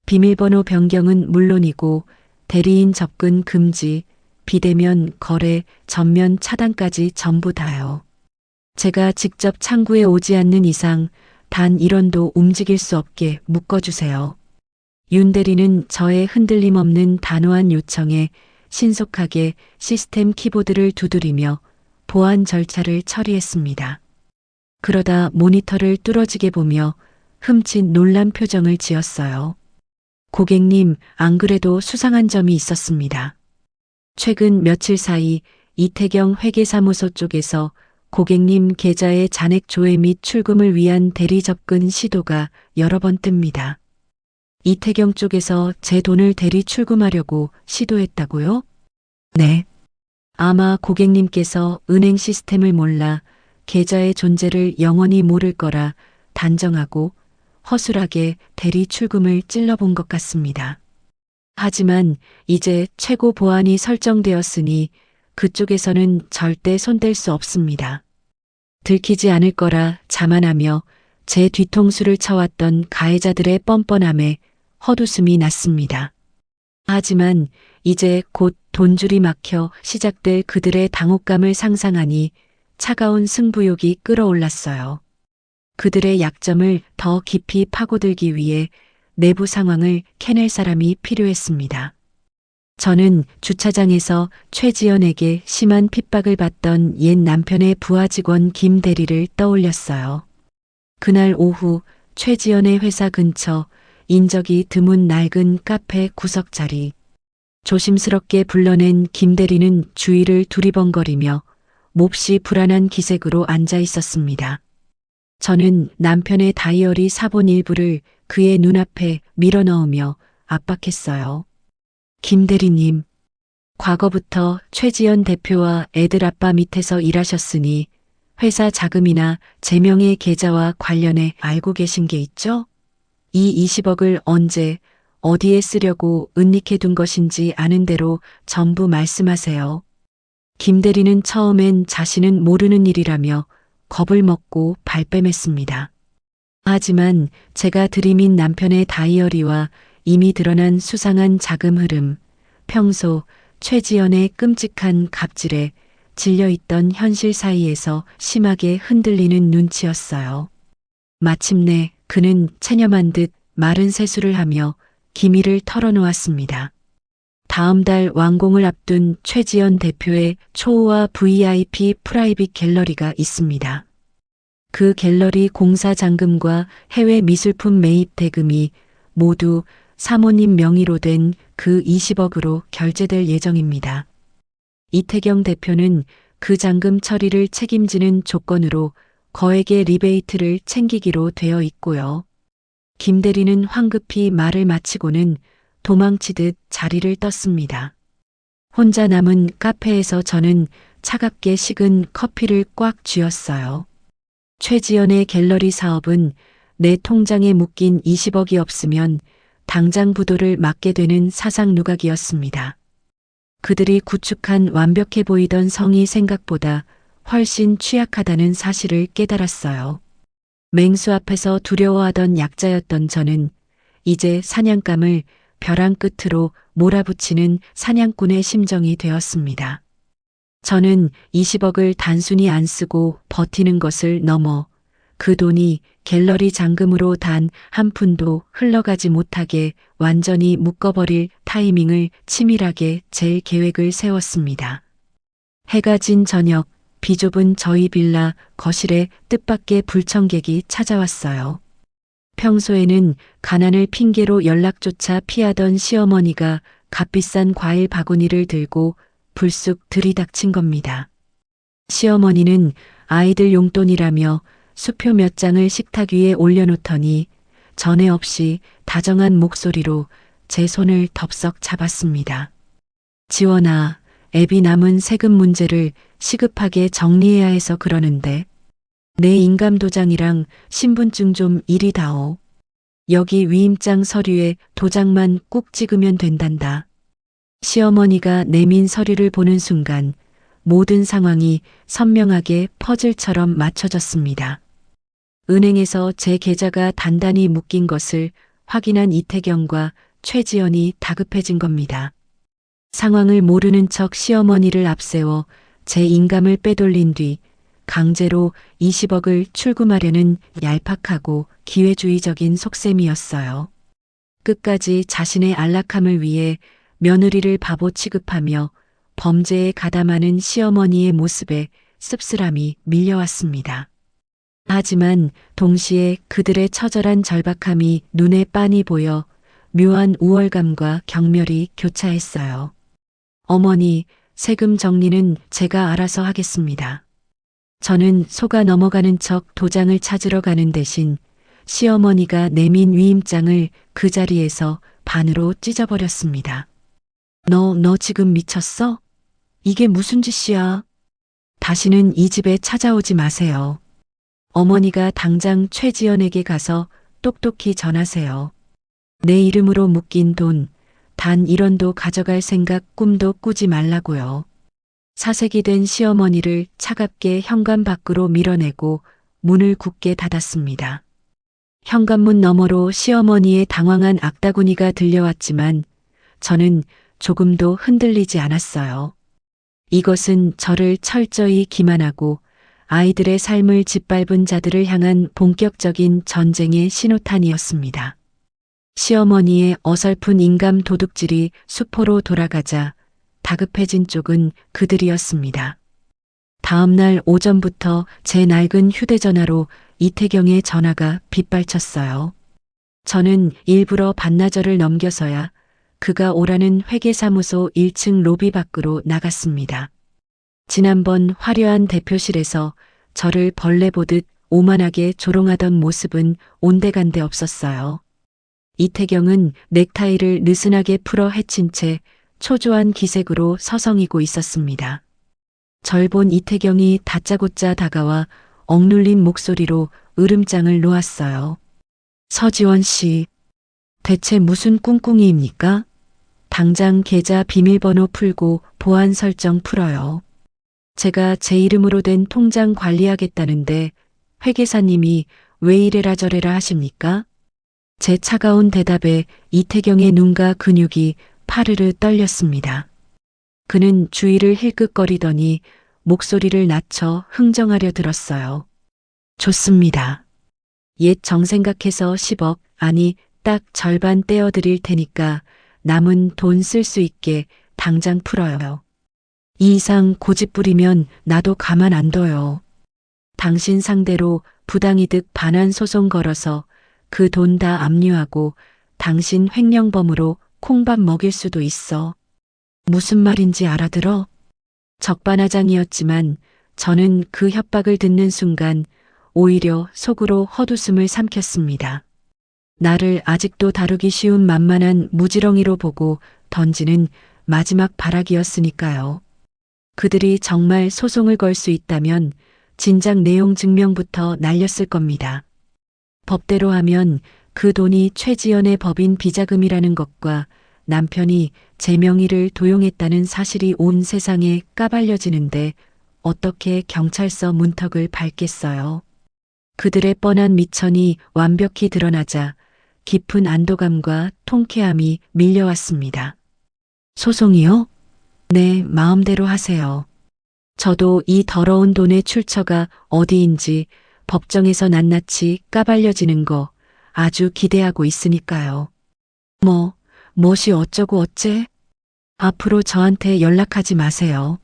비밀번호 변경은 물론이고 대리인 접근 금지, 비대면 거래, 전면 차단까지 전부 다요. 제가 직접 창구에 오지 않는 이상 단 1원도 움직일 수 없게 묶어주세요. 윤 대리는 저의 흔들림 없는 단호한 요청에 신속하게 시스템 키보드를 두드리며 보안 절차를 처리했습니다. 그러다 모니터를 뚫어지게 보며 흠칫 놀란 표정을 지었어요. 고객님, 안 그래도 수상한 점이 있었습니다. 최근 며칠 사이 이태경 회계사무소 쪽에서 고객님 계좌의 잔액 조회 및 출금을 위한 대리 접근 시도가 여러 번 뜹니다. 이태경 쪽에서 제 돈을 대리 출금하려고 시도했다고요? 네. 아마 고객님께서 은행 시스템을 몰라 계좌의 존재를 영원히 모를 거라 단정하고 허술하게 대리 출금을 찔러본 것 같습니다. 하지만 이제 최고 보안이 설정되었으니 그쪽에서는 절대 손댈 수 없습니다. 들키지 않을 거라 자만하며 제 뒤통수를 쳐왔던 가해자들의 뻔뻔함에 헛웃음이 났습니다. 하지만 이제 곧 돈줄이 막혀 시작될 그들의 당혹감을 상상하니 차가운 승부욕이 끓어올랐어요. 그들의 약점을 더 깊이 파고들기 위해 내부 상황을 캐낼 사람이 필요했습니다. 저는 주차장에서 최지연에게 심한 핍박을 받던 옛 남편의 부하 직원 김 대리를 떠올렸어요. 그날 오후 최지연의 회사 근처 인적이 드문 낡은 카페 구석자리. 조심스럽게 불러낸 김 대리는 주위를 두리번거리며 몹시 불안한 기색으로 앉아 있었습니다. 저는 남편의 다이어리 사본 일부를 그의 눈앞에 밀어넣으며 압박했어요. 김 대리님, 과거부터 최지연 대표와 애들 아빠 밑에서 일하셨으니 회사 자금이나 제명의 계좌와 관련해 알고 계신 게 있죠? 이 20억을 언제, 어디에 쓰려고 은닉해 둔 것인지 아는 대로 전부 말씀하세요. 김 대리는 처음엔 자신은 모르는 일이라며 겁을 먹고 발뺌했습니다. 하지만 제가 들이민 남편의 다이어리와 이미 드러난 수상한 자금 흐름, 평소 최지연의 끔찍한 갑질에 질려있던 현실 사이에서 심하게 흔들리는 눈치였어요. 마침내 그는 체념한 듯 마른 세수를 하며 기밀을 털어놓았습니다. 다음 달 완공을 앞둔 최지연 대표의 초호화 VIP 프라이빗 갤러리가 있습니다. 그 갤러리 공사 잔금과 해외 미술품 매입 대금이 모두 사모님 명의로 된 그 20억으로 결제될 예정입니다. 이태경 대표는 그 잔금 처리를 책임지는 조건으로 거액의 리베이트를 챙기기로 되어 있고요. 김 대리는 황급히 말을 마치고는 도망치듯 자리를 떴습니다. 혼자 남은 카페에서 저는 차갑게 식은 커피를 꽉 쥐었어요. 최지연의 갤러리 사업은 내 통장에 묶인 20억이 없으면 당장 부도를 맞게 되는 사상 누각이었습니다. 그들이 구축한 완벽해 보이던 성이 생각보다 훨씬 취약하다는 사실을 깨달았어요. 맹수 앞에서 두려워하던 약자였던 저는 이제 사냥감을 벼랑 끝으로 몰아붙이는 사냥꾼의 심정이 되었습니다. 저는 20억을 단순히 안 쓰고 버티는 것을 넘어 그 돈이 갤러리 잔금으로 단 한 푼도 흘러가지 못하게 완전히 묶어버릴 타이밍을 치밀하게 잴 계획을 세웠습니다. 해가 진 저녁, 비좁은 저희 빌라 거실에 뜻밖의 불청객이 찾아왔어요. 평소에는 가난을 핑계로 연락조차 피하던 시어머니가 값비싼 과일 바구니를 들고 불쑥 들이닥친 겁니다. 시어머니는 아이들 용돈이라며 수표 몇 장을 식탁 위에 올려놓더니 전에 없이 다정한 목소리로 제 손을 덥석 잡았습니다. 지원아, 애비 남은 세금 문제를 시급하게 정리해야 해서 그러는데 내 인감도장이랑 신분증 좀 이리 다오. 여기 위임장 서류에 도장만 꾹 찍으면 된단다. 시어머니가 내민 서류를 보는 순간 모든 상황이 선명하게 퍼즐처럼 맞춰졌습니다. 은행에서 제 계좌가 단단히 묶인 것을 확인한 이태경과 최지연이 다급해진 겁니다. 상황을 모르는 척 시어머니를 앞세워 제 인감을 빼돌린 뒤 강제로 20억을 출금하려는 얄팍하고 기회주의적인 속셈이었어요. 끝까지 자신의 안락함을 위해 며느리를 바보 취급하며 범죄에 가담하는 시어머니의 모습에 씁쓸함이 밀려왔습니다. 하지만 동시에 그들의 처절한 절박함이 눈에 빤히 보여 묘한 우월감과 경멸이 교차했어요. 어머니, 세금 정리는 제가 알아서 하겠습니다. 저는 속아 넘어가는 척 도장을 찾으러 가는 대신 시어머니가 내민 위임장을 그 자리에서 반으로 찢어버렸습니다. 너 지금 미쳤어? 이게 무슨 짓이야? 다시는 이 집에 찾아오지 마세요. 어머니가 당장 최지연에게 가서 똑똑히 전하세요. 내 이름으로 묶인 돈, 단 1원도 가져갈 생각 꿈도 꾸지 말라고요. 사색이 된 시어머니를 차갑게 현관 밖으로 밀어내고 문을 굳게 닫았습니다. 현관문 너머로 시어머니의 당황한 악다구니가 들려왔지만 저는 조금도 흔들리지 않았어요. 이것은 저를 철저히 기만하고 아이들의 삶을 짓밟은 자들을 향한 본격적인 전쟁의 신호탄이었습니다. 시어머니의 어설픈 인감 도둑질이 수포로 돌아가자 다급해진 쪽은 그들이었습니다. 다음 날 오전부터 제 낡은 휴대전화로 이태경의 전화가 빗발쳤어요. 저는 일부러 반나절을 넘겨서야 그가 오라는 회계사무소 1층 로비 밖으로 나갔습니다. 지난번 화려한 대표실에서 저를 벌레 보듯 오만하게 조롱하던 모습은 온데간데 없었어요. 이태경은 넥타이를 느슨하게 풀어 헤친 채 초조한 기색으로 서성이고 있었습니다. 절 본 이태경이 다짜고짜 다가와 억눌린 목소리로 으름장을 놓았어요. 서지원 씨, 대체 무슨 꿍꿍이입니까? 당장 계좌 비밀번호 풀고 보안 설정 풀어요. 제가 제 이름으로 된 통장 관리하겠다는데 회계사님이 왜 이래라 저래라 하십니까? 제 차가운 대답에 이태경의 눈과 근육이 파르르 떨렸습니다. 그는 주위를 힐끗거리더니 목소리를 낮춰 흥정하려 들었어요. 좋습니다. 옛 정생각해서 10억, 아니 딱 절반 떼어드릴 테니까 남은 돈 쓸 수 있게 당장 풀어요. 이 이상 고집 부리면 나도 가만 안 둬요. 당신 상대로 부당이득 반환 소송 걸어서 그 돈 다 압류하고 당신 횡령범으로 콩밥 먹일 수도 있어. 무슨 말인지 알아들어? 적반하장이었지만 저는 그 협박을 듣는 순간 오히려 속으로 헛웃음을 삼켰습니다. 나를 아직도 다루기 쉬운 만만한 무지렁이로 보고 던지는 마지막 발악이었으니까요. 그들이 정말 소송을 걸 수 있다면 진작 내용 증명부터 날렸을 겁니다. 법대로 하면 그 돈이 최지연의 법인 비자금이라는 것과 남편이 제 명의를 도용했다는 사실이 온 세상에 까발려지는데 어떻게 경찰서 문턱을 밟겠어요. 그들의 뻔한 미천이 완벽히 드러나자 깊은 안도감과 통쾌함이 밀려왔습니다. 소송이요? 네, 마음대로 하세요. 저도 이 더러운 돈의 출처가 어디인지 법정에서 낱낱이 까발려지는 거 아주 기대하고 있으니까요. 무엇이 어쩌고 어째? 앞으로 저한테 연락하지 마세요.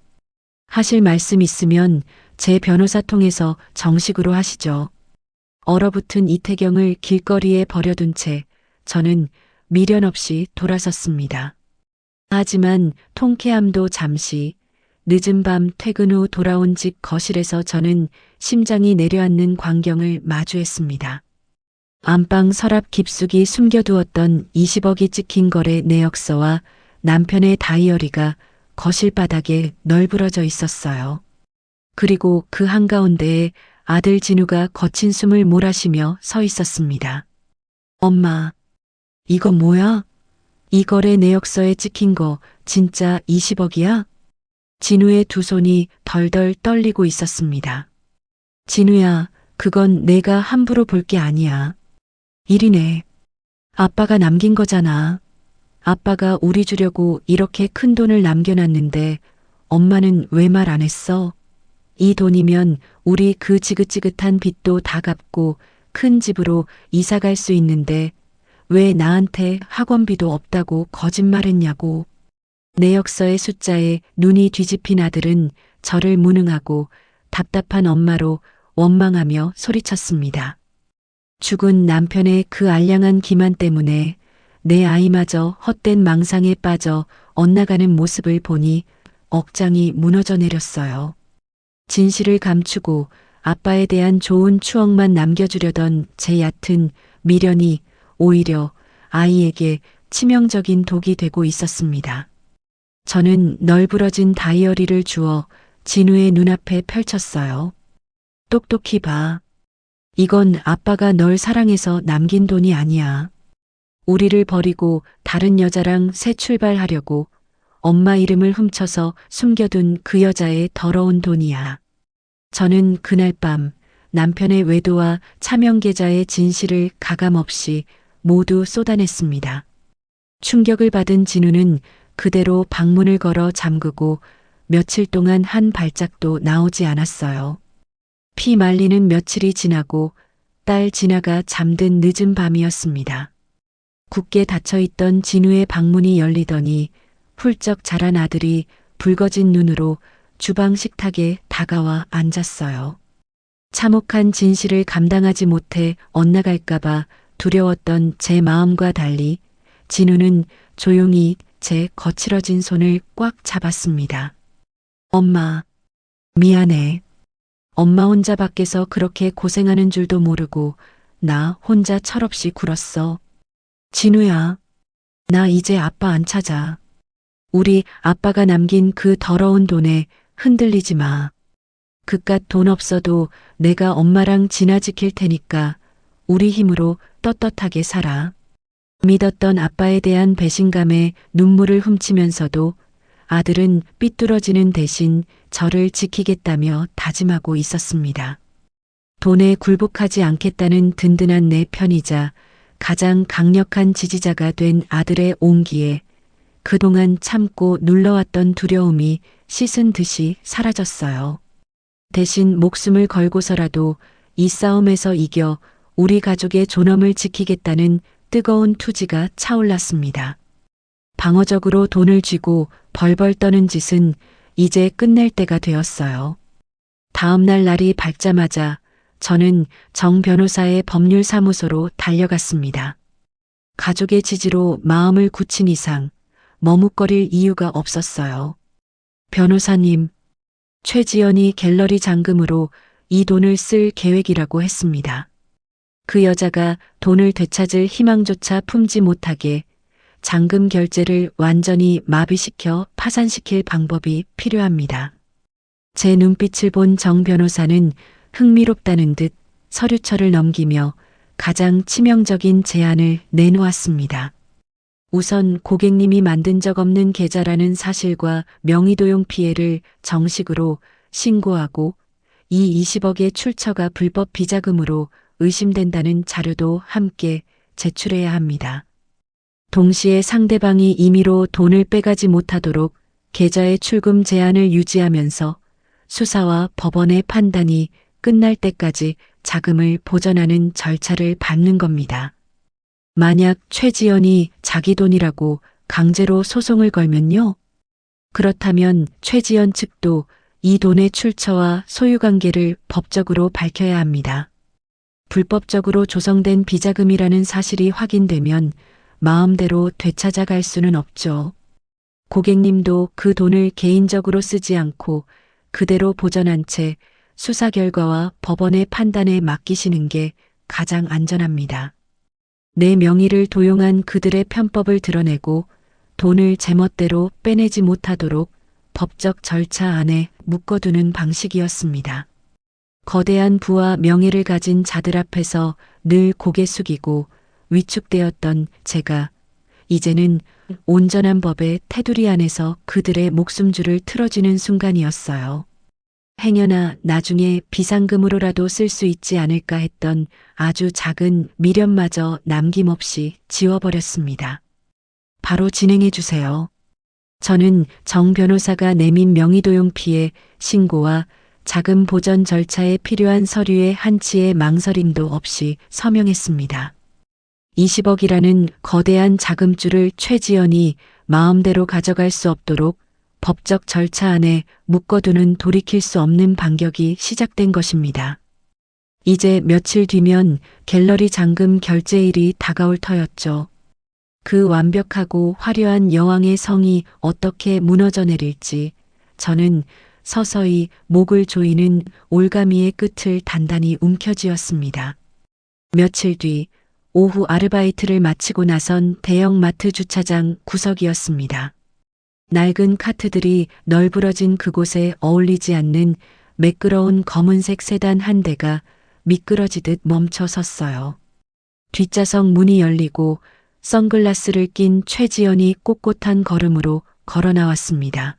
하실 말씀 있으면 제 변호사 통해서 정식으로 하시죠. 얼어붙은 이태경을 길거리에 버려둔 채 저는 미련 없이 돌아섰습니다. 하지만 통쾌함도 잠시, 늦은 밤 퇴근 후 돌아온 집 거실에서 저는 심장이 내려앉는 광경을 마주했습니다. 안방 서랍 깊숙이 숨겨두었던 20억이 찍힌 거래 내역서와 남편의 다이어리가 거실 바닥에 널브러져 있었어요. 그리고 그 한가운데에 아들 진우가 거친 숨을 몰아쉬며 서 있었습니다. 엄마, 이거 뭐야? 이 거래 내역서에 찍힌 거 진짜 20억이야? 진우의 두 손이 덜덜 떨리고 있었습니다. 진우야, 그건 내가 함부로 볼 게 아니야. 일이네. 아빠가 남긴 거잖아. 아빠가 우리 주려고 이렇게 큰 돈을 남겨놨는데 엄마는 왜 말 안 했어? 이 돈이면 우리 그 지긋지긋한 빚도 다 갚고 큰 집으로 이사 갈 수 있는데 왜 나한테 학원비도 없다고 거짓말했냐고. 내역서의 숫자에 눈이 뒤집힌 아들은 저를 무능하고 답답한 엄마로 원망하며 소리쳤습니다. 죽은 남편의 그 알량한 기만 때문에 내 아이마저 헛된 망상에 빠져 엇나가는 모습을 보니 억장이 무너져 내렸어요. 진실을 감추고 아빠에 대한 좋은 추억만 남겨주려던 제 얕은 미련이 오히려 아이에게 치명적인 독이 되고 있었습니다. 저는 널브러진 다이어리를 주워 진우의 눈앞에 펼쳤어요. 똑똑히 봐. 이건 아빠가 널 사랑해서 남긴 돈이 아니야. 우리를 버리고 다른 여자랑 새 출발하려고 엄마 이름을 훔쳐서 숨겨둔 그 여자의 더러운 돈이야. 저는 그날 밤 남편의 외도와 차명 계좌의 진실을 가감없이 모두 쏟아냈습니다. 충격을 받은 진우는 그대로 방문을 걸어 잠그고 며칠 동안 한 발짝도 나오지 않았어요. 피 말리는 며칠이 지나고 딸 진아가 잠든 늦은 밤이었습니다. 굳게 닫혀있던 진우의 방문이 열리더니 훌쩍 자란 아들이 붉어진 눈으로 주방 식탁에 다가와 앉았어요. 참혹한 진실을 감당하지 못해 엇나갈까봐 두려웠던 제 마음과 달리 진우는 조용히 제 거칠어진 손을 꽉 잡았습니다. 엄마, 미안해. 엄마 혼자 밖에서 그렇게 고생하는 줄도 모르고 나 혼자 철없이 굴었어. 진우야, 나 이제 아빠 안 찾아. 우리 아빠가 남긴 그 더러운 돈에 흔들리지 마. 그깟 돈 없어도 내가 엄마랑 진아 지킬 테니까 우리 힘으로 떳떳하게 살아. 믿었던 아빠에 대한 배신감에 눈물을 훔치면서도 아들은 삐뚤어지는 대신 저를 지키겠다며 다짐하고 있었습니다. 돈에 굴복하지 않겠다는 든든한 내 편이자 가장 강력한 지지자가 된 아들의 온기에 그동안 참고 눌러왔던 두려움이 씻은 듯이 사라졌어요. 대신 목숨을 걸고서라도 이 싸움에서 이겨 우리 가족의 존엄을 지키겠다는 뜨거운 투지가 차올랐습니다. 방어적으로 돈을 쥐고 벌벌 떠는 짓은 이제 끝낼 때가 되었어요. 다음 날 날이 밝자마자 저는 정 변호사의 법률사무소로 달려갔습니다. 가족의 지지로 마음을 굳힌 이상 머뭇거릴 이유가 없었어요. 변호사님, 최지연이 갤러리 잔금으로 이 돈을 쓸 계획이라고 했습니다. 그 여자가 돈을 되찾을 희망조차 품지 못하게 잔금 결제를 완전히 마비시켜 파산시킬 방법이 필요합니다. 제 눈빛을 본 정 변호사는 흥미롭다는 듯 서류철을 넘기며 가장 치명적인 제안을 내놓았습니다. 우선 고객님이 만든 적 없는 계좌라는 사실과 명의도용 피해를 정식으로 신고하고 이 20억의 출처가 불법 비자금으로 의심된다는 자료도 함께 제출해야 합니다. 동시에 상대방이 임의로 돈을 빼가지 못하도록 계좌의 출금 제한을 유지하면서 수사와 법원의 판단이 끝날 때까지 자금을 보전하는 절차를 밟는 겁니다. 만약 최지연이 자기 돈이라고 강제로 소송을 걸면요? 그렇다면 최지연 측도 이 돈의 출처와 소유관계를 법적으로 밝혀야 합니다. 불법적으로 조성된 비자금이라는 사실이 확인되면 마음대로 되찾아갈 수는 없죠. 고객님도 그 돈을 개인적으로 쓰지 않고 그대로 보전한 채 수사 결과와 법원의 판단에 맡기시는 게 가장 안전합니다. 내 명의를 도용한 그들의 편법을 드러내고 돈을 제멋대로 빼내지 못하도록 법적 절차 안에 묶어두는 방식이었습니다. 거대한 부와 명예를 가진 자들 앞에서 늘 고개 숙이고 위축되었던 제가 이제는 온전한 법의 테두리 안에서 그들의 목숨줄을 틀어주는 순간이었어요. 행여나 나중에 비상금으로라도 쓸 수 있지 않을까 했던 아주 작은 미련마저 남김없이 지워버렸습니다. 바로 진행해 주세요. 저는 정 변호사가 내민 명의도용 피해 신고와 자금 보전 절차에 필요한 서류의 한치의 망설임도 없이 서명했습니다. 20억이라는 거대한 자금줄을 최지연이 마음대로 가져갈 수 없도록 법적 절차 안에 묶어두는 돌이킬 수 없는 반격이 시작된 것입니다. 이제 며칠 뒤면 갤러리 잔금 결제일이 다가올 터였죠. 그 완벽하고 화려한 여왕의 성이 어떻게 무너져 내릴지 저는 서서히 목을 조이는 올가미의 끝을 단단히 움켜쥐었습니다. 며칠 뒤 오후 아르바이트를 마치고 나선 대형마트 주차장 구석이었습니다. 낡은 카트들이 널브러진 그곳에 어울리지 않는 매끄러운 검은색 세단 한 대가 미끄러지듯 멈춰 섰어요. 뒷좌석 문이 열리고 선글라스를 낀 최지연이 꼿꼿한 걸음으로 걸어 나왔습니다.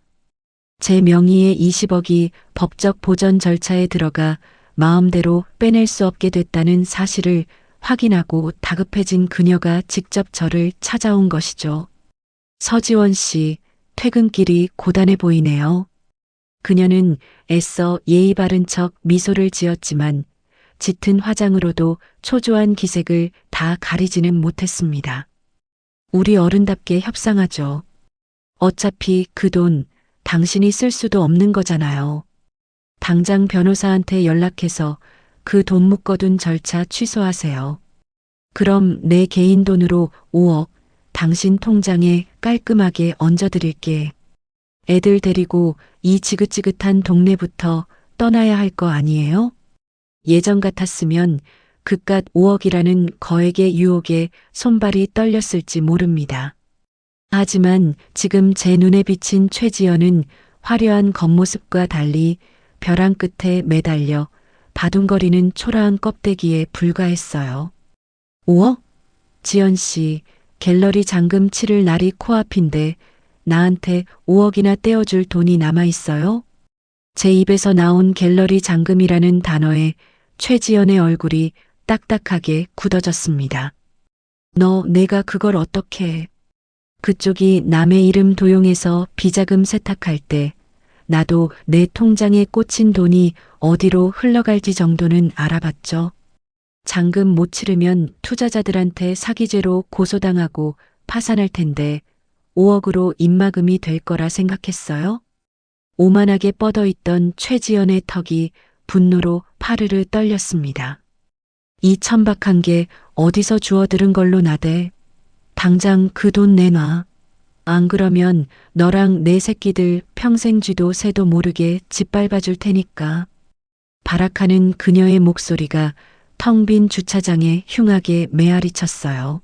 제 명의의 20억이 법적 보전 절차에 들어가 마음대로 빼낼 수 없게 됐다는 사실을 확인하고 다급해진 그녀가 직접 저를 찾아온 것이죠. 서지원 씨, 퇴근길이 고단해 보이네요. 그녀는 애써 예의 바른 척 미소를 지었지만 짙은 화장으로도 초조한 기색을 다 가리지는 못했습니다. 우리 어른답게 협상하죠. 어차피 그 돈 당신이 쓸 수도 없는 거잖아요. 당장 변호사한테 연락해서 그 돈 묶어둔 절차 취소하세요. 그럼 내 개인 돈으로 5억 당신 통장에 깔끔하게 얹어드릴게. 애들 데리고 이 지긋지긋한 동네부터 떠나야 할 거 아니에요? 예전 같았으면 그깟 5억이라는 거액의 유혹에 손발이 떨렸을지 모릅니다. 하지만 지금 제 눈에 비친 최지연은 화려한 겉모습과 달리 벼랑 끝에 매달려 바둥거리는 초라한 껍데기에 불과했어요. 5억? 지연 씨, 갤러리 잔금 치를 날이 코앞인데 나한테 5억이나 떼어줄 돈이 남아있어요? 제 입에서 나온 갤러리 잔금이라는 단어에 최지연의 얼굴이 딱딱하게 굳어졌습니다. 너 내가 그걸 어떻게 해? 그쪽이 남의 이름 도용해서 비자금 세탁할 때 나도 내 통장에 꽂힌 돈이 어디로 흘러갈지 정도는 알아봤죠. 잔금 못 치르면 투자자들한테 사기죄로 고소당하고 파산할 텐데 5억으로 입막음이 될 거라 생각했어요? 오만하게 뻗어있던 최지연의 턱이 분노로 파르르 떨렸습니다. 이 천박한 게 어디서 주워들은 걸로 나대. 당장 그 돈 내놔. 안 그러면 너랑 내 새끼들 평생 쥐도 새도 모르게 짓밟아 줄 테니까. 발악하는 그녀의 목소리가 텅 빈 주차장에 흉하게 메아리쳤어요.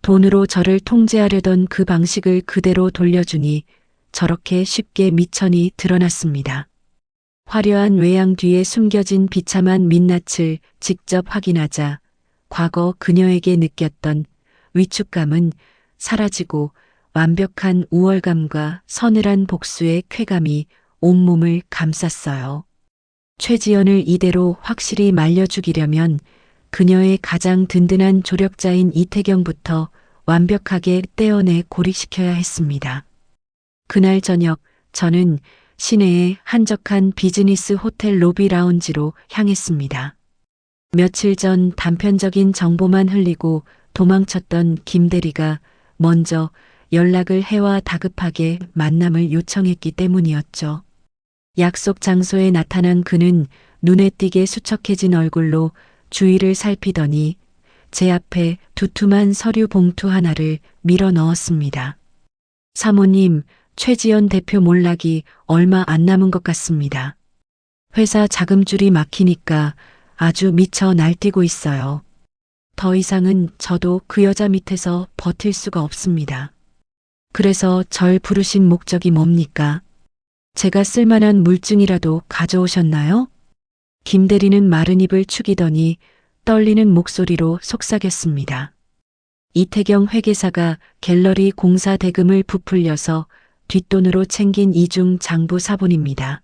돈으로 저를 통제하려던 그 방식을 그대로 돌려주니 저렇게 쉽게 미천이 드러났습니다. 화려한 외양 뒤에 숨겨진 비참한 민낯을 직접 확인하자 과거 그녀에게 느꼈던 위축감은 사라지고 완벽한 우월감과 서늘한 복수의 쾌감이 온몸을 감쌌어요. 최지연을 이대로 확실히 말려 죽이려면 그녀의 가장 든든한 조력자인 이태경부터 완벽하게 떼어내 고립시켜야 했습니다. 그날 저녁 저는 시내의 한적한 비즈니스 호텔 로비 라운지로 향했습니다. 며칠 전 단편적인 정보만 흘리고 도망쳤던 김 대리가 먼저 연락을 해와 다급하게 만남을 요청했기 때문이었죠. 약속 장소에 나타난 그는 눈에 띄게 수척해진 얼굴로 주위를 살피더니 제 앞에 두툼한 서류 봉투 하나를 밀어 넣었습니다. 사모님, 최지연 대표 몰락이 얼마 안 남은 것 같습니다. 회사 자금줄이 막히니까 아주 미쳐 날뛰고 있어요. 더 이상은 저도 그 여자 밑에서 버틸 수가 없습니다. 그래서 절 부르신 목적이 뭡니까? 제가 쓸만한 물증이라도 가져오셨나요? 김 대리는 마른 입을 축이더니 떨리는 목소리로 속삭였습니다. 이태경 회계사가 갤러리 공사 대금을 부풀려서 뒷돈으로 챙긴 이중 장부 사본입니다.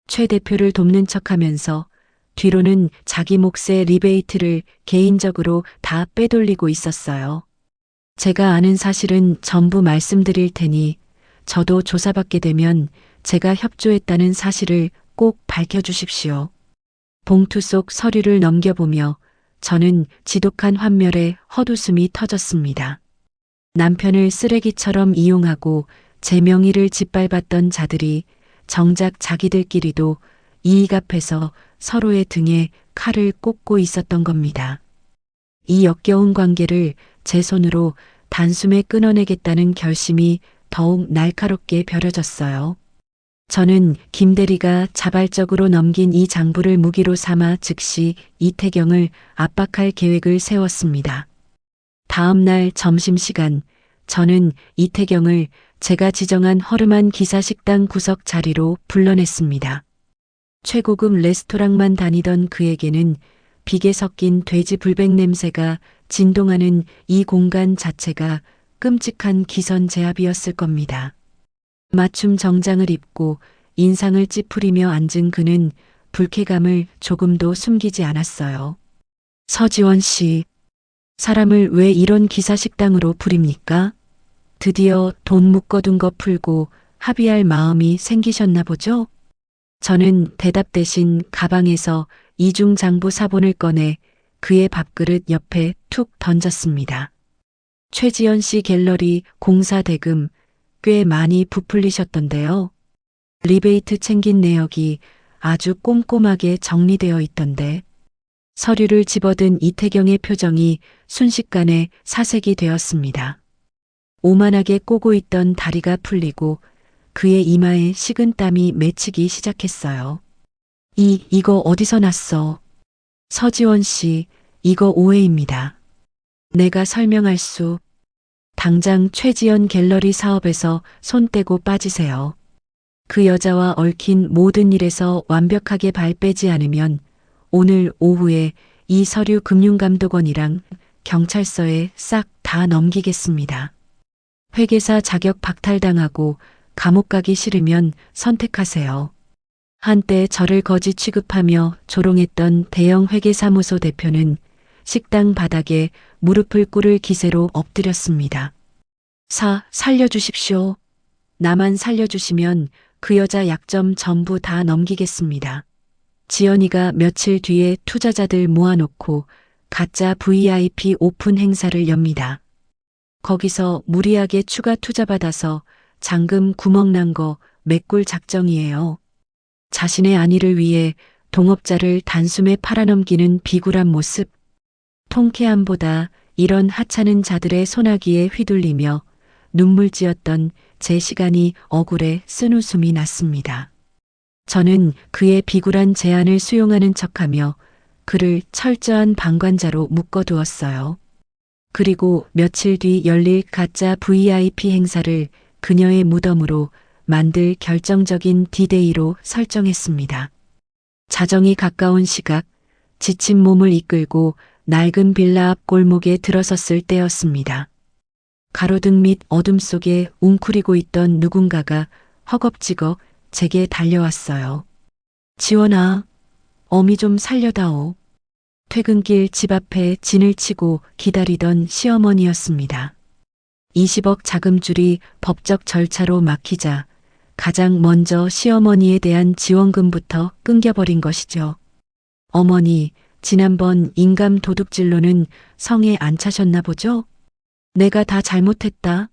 최 대표를 돕는 척하면서 뒤로는 자기 몫의 리베이트를 개인적으로 다 빼돌리고 있었어요. 제가 아는 사실은 전부 말씀드릴 테니 저도 조사받게 되면 제가 협조했다는 사실을 꼭 밝혀주십시오. 봉투 속 서류를 넘겨보며 저는 지독한 환멸에 헛웃음이 터졌습니다. 남편을 쓰레기처럼 이용하고 제 명의를 짓밟았던 자들이 정작 자기들끼리도 이익 앞에서 서로의 등에 칼을 꽂고 있었던 겁니다. 이 역겨운 관계를 제 손으로 단숨에 끊어내겠다는 결심이 더욱 날카롭게 벼려졌어요. 저는 김 대리가 자발적으로 넘긴 이 장부를 무기로 삼아 즉시 이태경을 압박할 계획을 세웠습니다. 다음 날 점심시간 저는 이태경을 제가 지정한 허름한 기사식당 구석 자리로 불러냈습니다. 최고급 레스토랑만 다니던 그에게는 비계 섞인 돼지 불백 냄새가 진동하는 이 공간 자체가 끔찍한 기선제압이었을 겁니다. 맞춤 정장을 입고 인상을 찌푸리며 앉은 그는 불쾌감을 조금도 숨기지 않았어요. 서지원 씨, 사람을 왜 이런 기사식당으로 부립니까? 드디어 돈 묶어둔 거 풀고 합의할 마음이 생기셨나 보죠? 저는 대답 대신 가방에서 이중 장부 사본을 꺼내 그의 밥그릇 옆에 툭 던졌습니다. 최지연 씨 갤러리 공사 대금 꽤 많이 부풀리셨던데요. 리베이트 챙긴 내역이 아주 꼼꼼하게 정리되어 있던데. 서류를 집어든 이태경의 표정이 순식간에 사색이 되었습니다. 오만하게 꼬고 있던 다리가 풀리고 그의 이마에 식은 땀이 맺히기 시작했어요. 이거 어디서 났어? 서지원 씨, 이거 오해입니다. 내가 설명할 수. 당장 최지연 갤러리 사업에서 손 떼고 빠지세요. 그 여자와 얽힌 모든 일에서 완벽하게 발 빼지 않으면 오늘 오후에 이 서류 금융감독원이랑 경찰서에 싹 다 넘기겠습니다. 회계사 자격 박탈당하고 감옥 가기 싫으면 선택하세요. 한때 저를 거지 취급하며 조롱했던 대형 회계사무소 대표는 식당 바닥에 무릎을 꿇을 기세로 엎드렸습니다. 살려주십시오. 나만 살려주시면 그 여자 약점 전부 다 넘기겠습니다. 지연이가 며칠 뒤에 투자자들 모아놓고 가짜 VIP 오픈 행사를 엽니다. 거기서 무리하게 추가 투자받아서 잔금 구멍 난 거 메꿀 작정이에요. 자신의 안위를 위해 동업자를 단숨에 팔아넘기는 비굴한 모습. 통쾌함보다 이런 하찮은 자들의 소나기에 휘둘리며 눈물지었던 제 시간이 억울해 쓴웃음이 났습니다. 저는 그의 비굴한 제안을 수용하는 척하며 그를 철저한 방관자로 묶어두었어요. 그리고 며칠 뒤 열릴 가짜 VIP 행사를 그녀의 무덤으로 만들 결정적인 디데이로 설정했습니다. 자정이 가까운 시각, 지친 몸을 이끌고 낡은 빌라 앞 골목에 들어섰을 때였습니다. 가로등 밑 어둠 속에 웅크리고 있던 누군가가 허겁지겁 제게 달려왔어요. 지원아, 어미 좀 살려다오. 퇴근길 집 앞에 진을 치고 기다리던 시어머니였습니다. 20억 자금줄이 법적 절차로 막히자 가장 먼저 시어머니에 대한 지원금부터 끊겨버린 것이죠. 어머니, 지난번 인감 도둑질로는 성에 안 차셨나 보죠? 내가 다 잘못했다.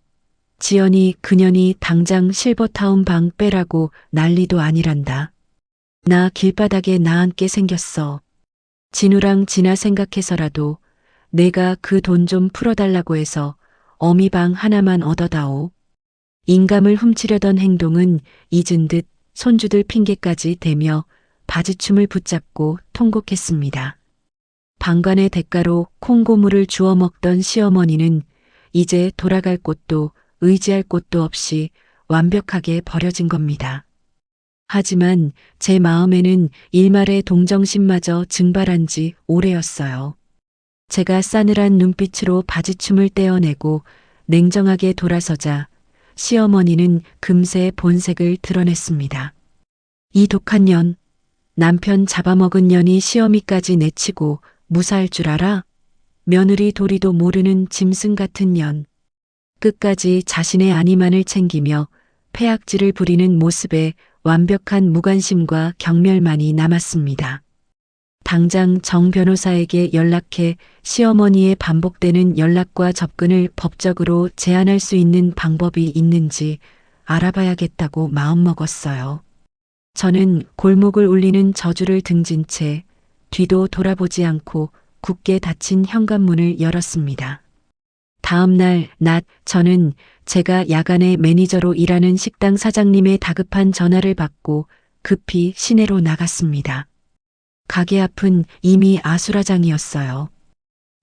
지연이 그년이 당장 실버타운 방 빼라고 난리도 아니란다. 나 길바닥에 나앉게 생겼어. 진우랑 진아 생각해서라도 내가 그 돈 좀 풀어달라고 해서 어미 방 하나만 얻어다오. 인감을 훔치려던 행동은 잊은 듯 손주들 핑계까지 대며 바지춤을 붙잡고 통곡했습니다. 방관의 대가로 콩고물을 주워 먹던 시어머니는 이제 돌아갈 곳도 의지할 곳도 없이 완벽하게 버려진 겁니다. 하지만 제 마음에는 일말의 동정심마저 증발한 지 오래였어요. 제가 싸늘한 눈빛으로 바지춤을 떼어내고 냉정하게 돌아서자 시어머니는 금세 본색을 드러냈습니다. 이 독한 년, 남편 잡아먹은 년이 시어미까지 내치고 무사할 줄 알아? 며느리 도리도 모르는 짐승 같은 년. 끝까지 자신의 안위만을 챙기며 패악질을 부리는 모습에 완벽한 무관심과 경멸만이 남았습니다. 당장 정 변호사에게 연락해 시어머니의 반복되는 연락과 접근을 법적으로 제한할 수 있는 방법이 있는지 알아봐야겠다고 마음먹었어요. 저는 골목을 울리는 저주를 등진 채 뒤도 돌아보지 않고 굳게 닫힌 현관문을 열었습니다. 다음 날 낮 저는 제가 야간에 매니저로 일하는 식당 사장님의 다급한 전화를 받고 급히 시내로 나갔습니다. 가게 앞은 이미 아수라장이었어요.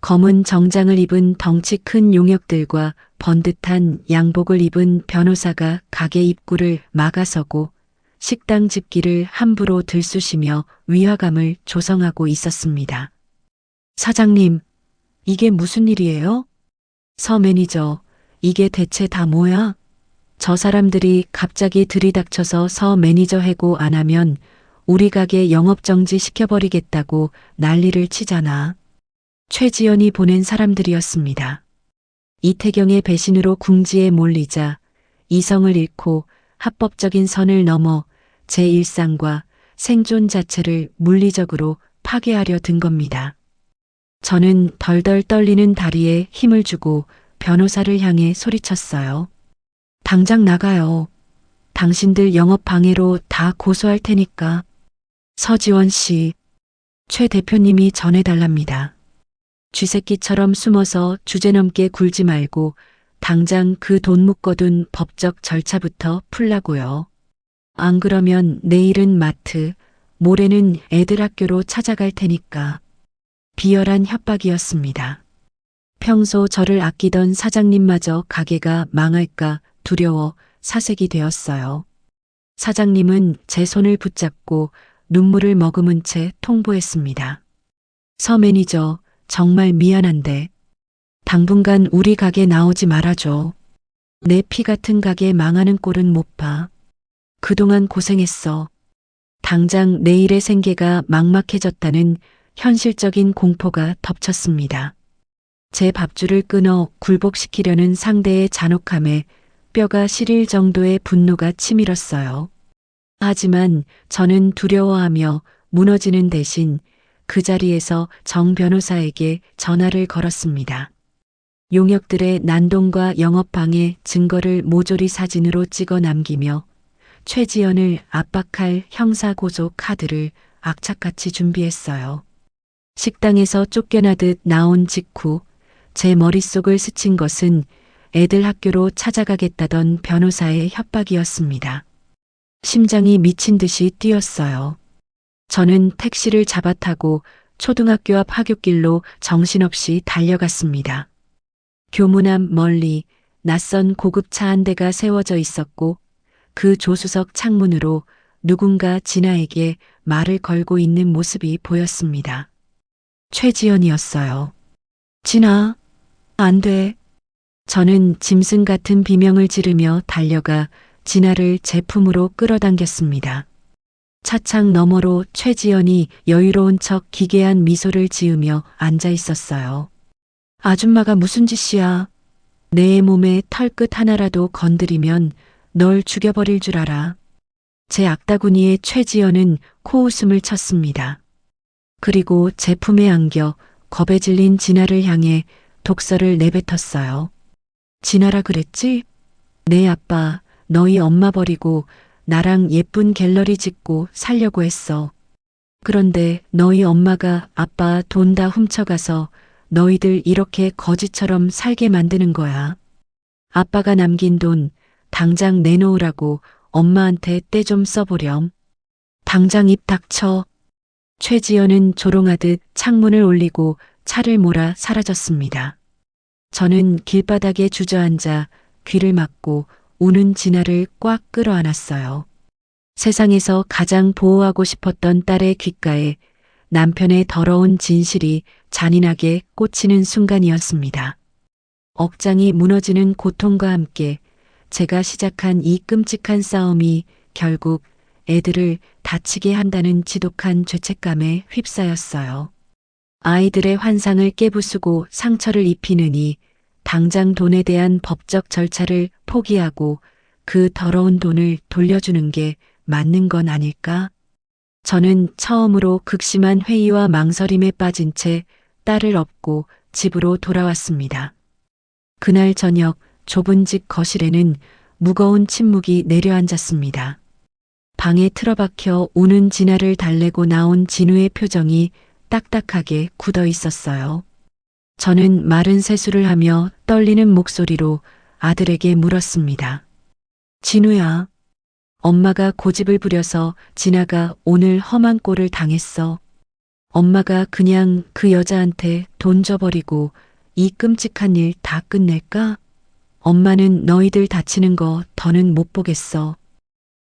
검은 정장을 입은 덩치 큰 용역들과 번듯한 양복을 입은 변호사가 가게 입구를 막아서고 식당 집기를 함부로 들쑤시며 위화감을 조성하고 있었습니다. 사장님, 이게 무슨 일이에요? 서 매니저, 이게 대체 다 뭐야? 저 사람들이 갑자기 들이닥쳐서 서 매니저 해고 안 하면 우리 가게 영업정지 시켜버리겠다고 난리를 치잖아. 최지연이 보낸 사람들이었습니다. 이태경의 배신으로 궁지에 몰리자 이성을 잃고 합법적인 선을 넘어 제 일상과 생존 자체를 물리적으로 파괴하려 든 겁니다. 저는 덜덜 떨리는 다리에 힘을 주고 변호사를 향해 소리쳤어요. 당장 나가요. 당신들 영업 방해로 다 고소할 테니까. 서지원 씨, 최 대표님이 전해달랍니다. 쥐새끼처럼 숨어서 주제넘게 굴지 말고 당장 그 돈 묶어둔 법적 절차부터 풀라고요. 안 그러면 내일은 마트, 모레는 애들 학교로 찾아갈 테니까. 비열한 협박이었습니다. 평소 저를 아끼던 사장님마저 가게가 망할까 두려워 사색이 되었어요. 사장님은 제 손을 붙잡고 눈물을 머금은 채 통보했습니다. 서 매니저, 정말 미안한데 당분간 우리 가게 나오지 말아줘. 내 피 같은 가게 망하는 꼴은 못 봐. 그동안 고생했어. 당장 내일의 생계가 막막해졌다는 현실적인 공포가 덮쳤습니다. 제 밥줄을 끊어 굴복시키려는 상대의 잔혹함에 뼈가 시릴 정도의 분노가 치밀었어요. 하지만 저는 두려워하며 무너지는 대신 그 자리에서 정 변호사에게 전화를 걸었습니다. 용역들의 난동과 영업방해 증거를 모조리 사진으로 찍어 남기며 최지연을 압박할 형사고소 카드를 악착같이 준비했어요. 식당에서 쫓겨나듯 나온 직후 제 머릿속을 스친 것은 애들 학교로 찾아가겠다던 변호사의 협박이었습니다. 심장이 미친 듯이 뛰었어요. 저는 택시를 잡아 타고 초등학교 앞 하굣길로 정신없이 달려갔습니다. 교문 앞 멀리 낯선 고급차 한 대가 세워져 있었고 그 조수석 창문으로 누군가 진아에게 말을 걸고 있는 모습이 보였습니다. 최지연이었어요. 진아, 안 돼. 저는 짐승 같은 비명을 지르며 달려가 진아를 제 품으로 끌어당겼습니다. 차창 너머로 최지연이 여유로운 척 기괴한 미소를 지으며 앉아 있었어요. 아줌마가 무슨 짓이야? 내 몸에 털끝 하나라도 건드리면 널 죽여버릴 줄 알아. 제 악다구니의 최지연은 코웃음을 쳤습니다. 그리고 제 품에 안겨 겁에 질린 진아를 향해 독설을 내뱉었어요. 진아라 그랬지? 내 아빠 너희 엄마 버리고 나랑 예쁜 갤러리 짓고 살려고 했어. 그런데 너희 엄마가 아빠 돈 다 훔쳐가서 너희들 이렇게 거지처럼 살게 만드는 거야. 아빠가 남긴 돈 당장 내놓으라고 엄마한테 때 좀 써보렴. 당장 입 닥쳐. 최지연은 조롱하듯 창문을 올리고 차를 몰아 사라졌습니다. 저는 길바닥에 주저앉아 귀를 막고 우는 진아를 꽉 끌어안았어요. 세상에서 가장 보호하고 싶었던 딸의 귓가에 남편의 더러운 진실이 잔인하게 꽂히는 순간이었습니다. 억장이 무너지는 고통과 함께 제가 시작한 이 끔찍한 싸움이 결국 애들을 다치게 한다는 지독한 죄책감에 휩싸였어요. 아이들의 환상을 깨부수고 상처를 입히느니 당장 돈에 대한 법적 절차를 포기하고 그 더러운 돈을 돌려주는 게 맞는 건 아닐까? 저는 처음으로 극심한 회의와 망설임에 빠진 채 딸을 업고 집으로 돌아왔습니다. 그날 저녁 좁은 집 거실에는 무거운 침묵이 내려앉았습니다. 방에 틀어박혀 우는 진아를 달래고 나온 진우의 표정이 딱딱하게 굳어 있었어요. 저는 마른 세수를 하며 떨리는 목소리로 아들에게 물었습니다. 진우야, 엄마가 고집을 부려서 진아가 오늘 험한 꼴을 당했어. 엄마가 그냥 그 여자한테 돈 줘버리고 이 끔찍한 일 다 끝낼까? 엄마는 너희들 다치는 거 더는 못 보겠어.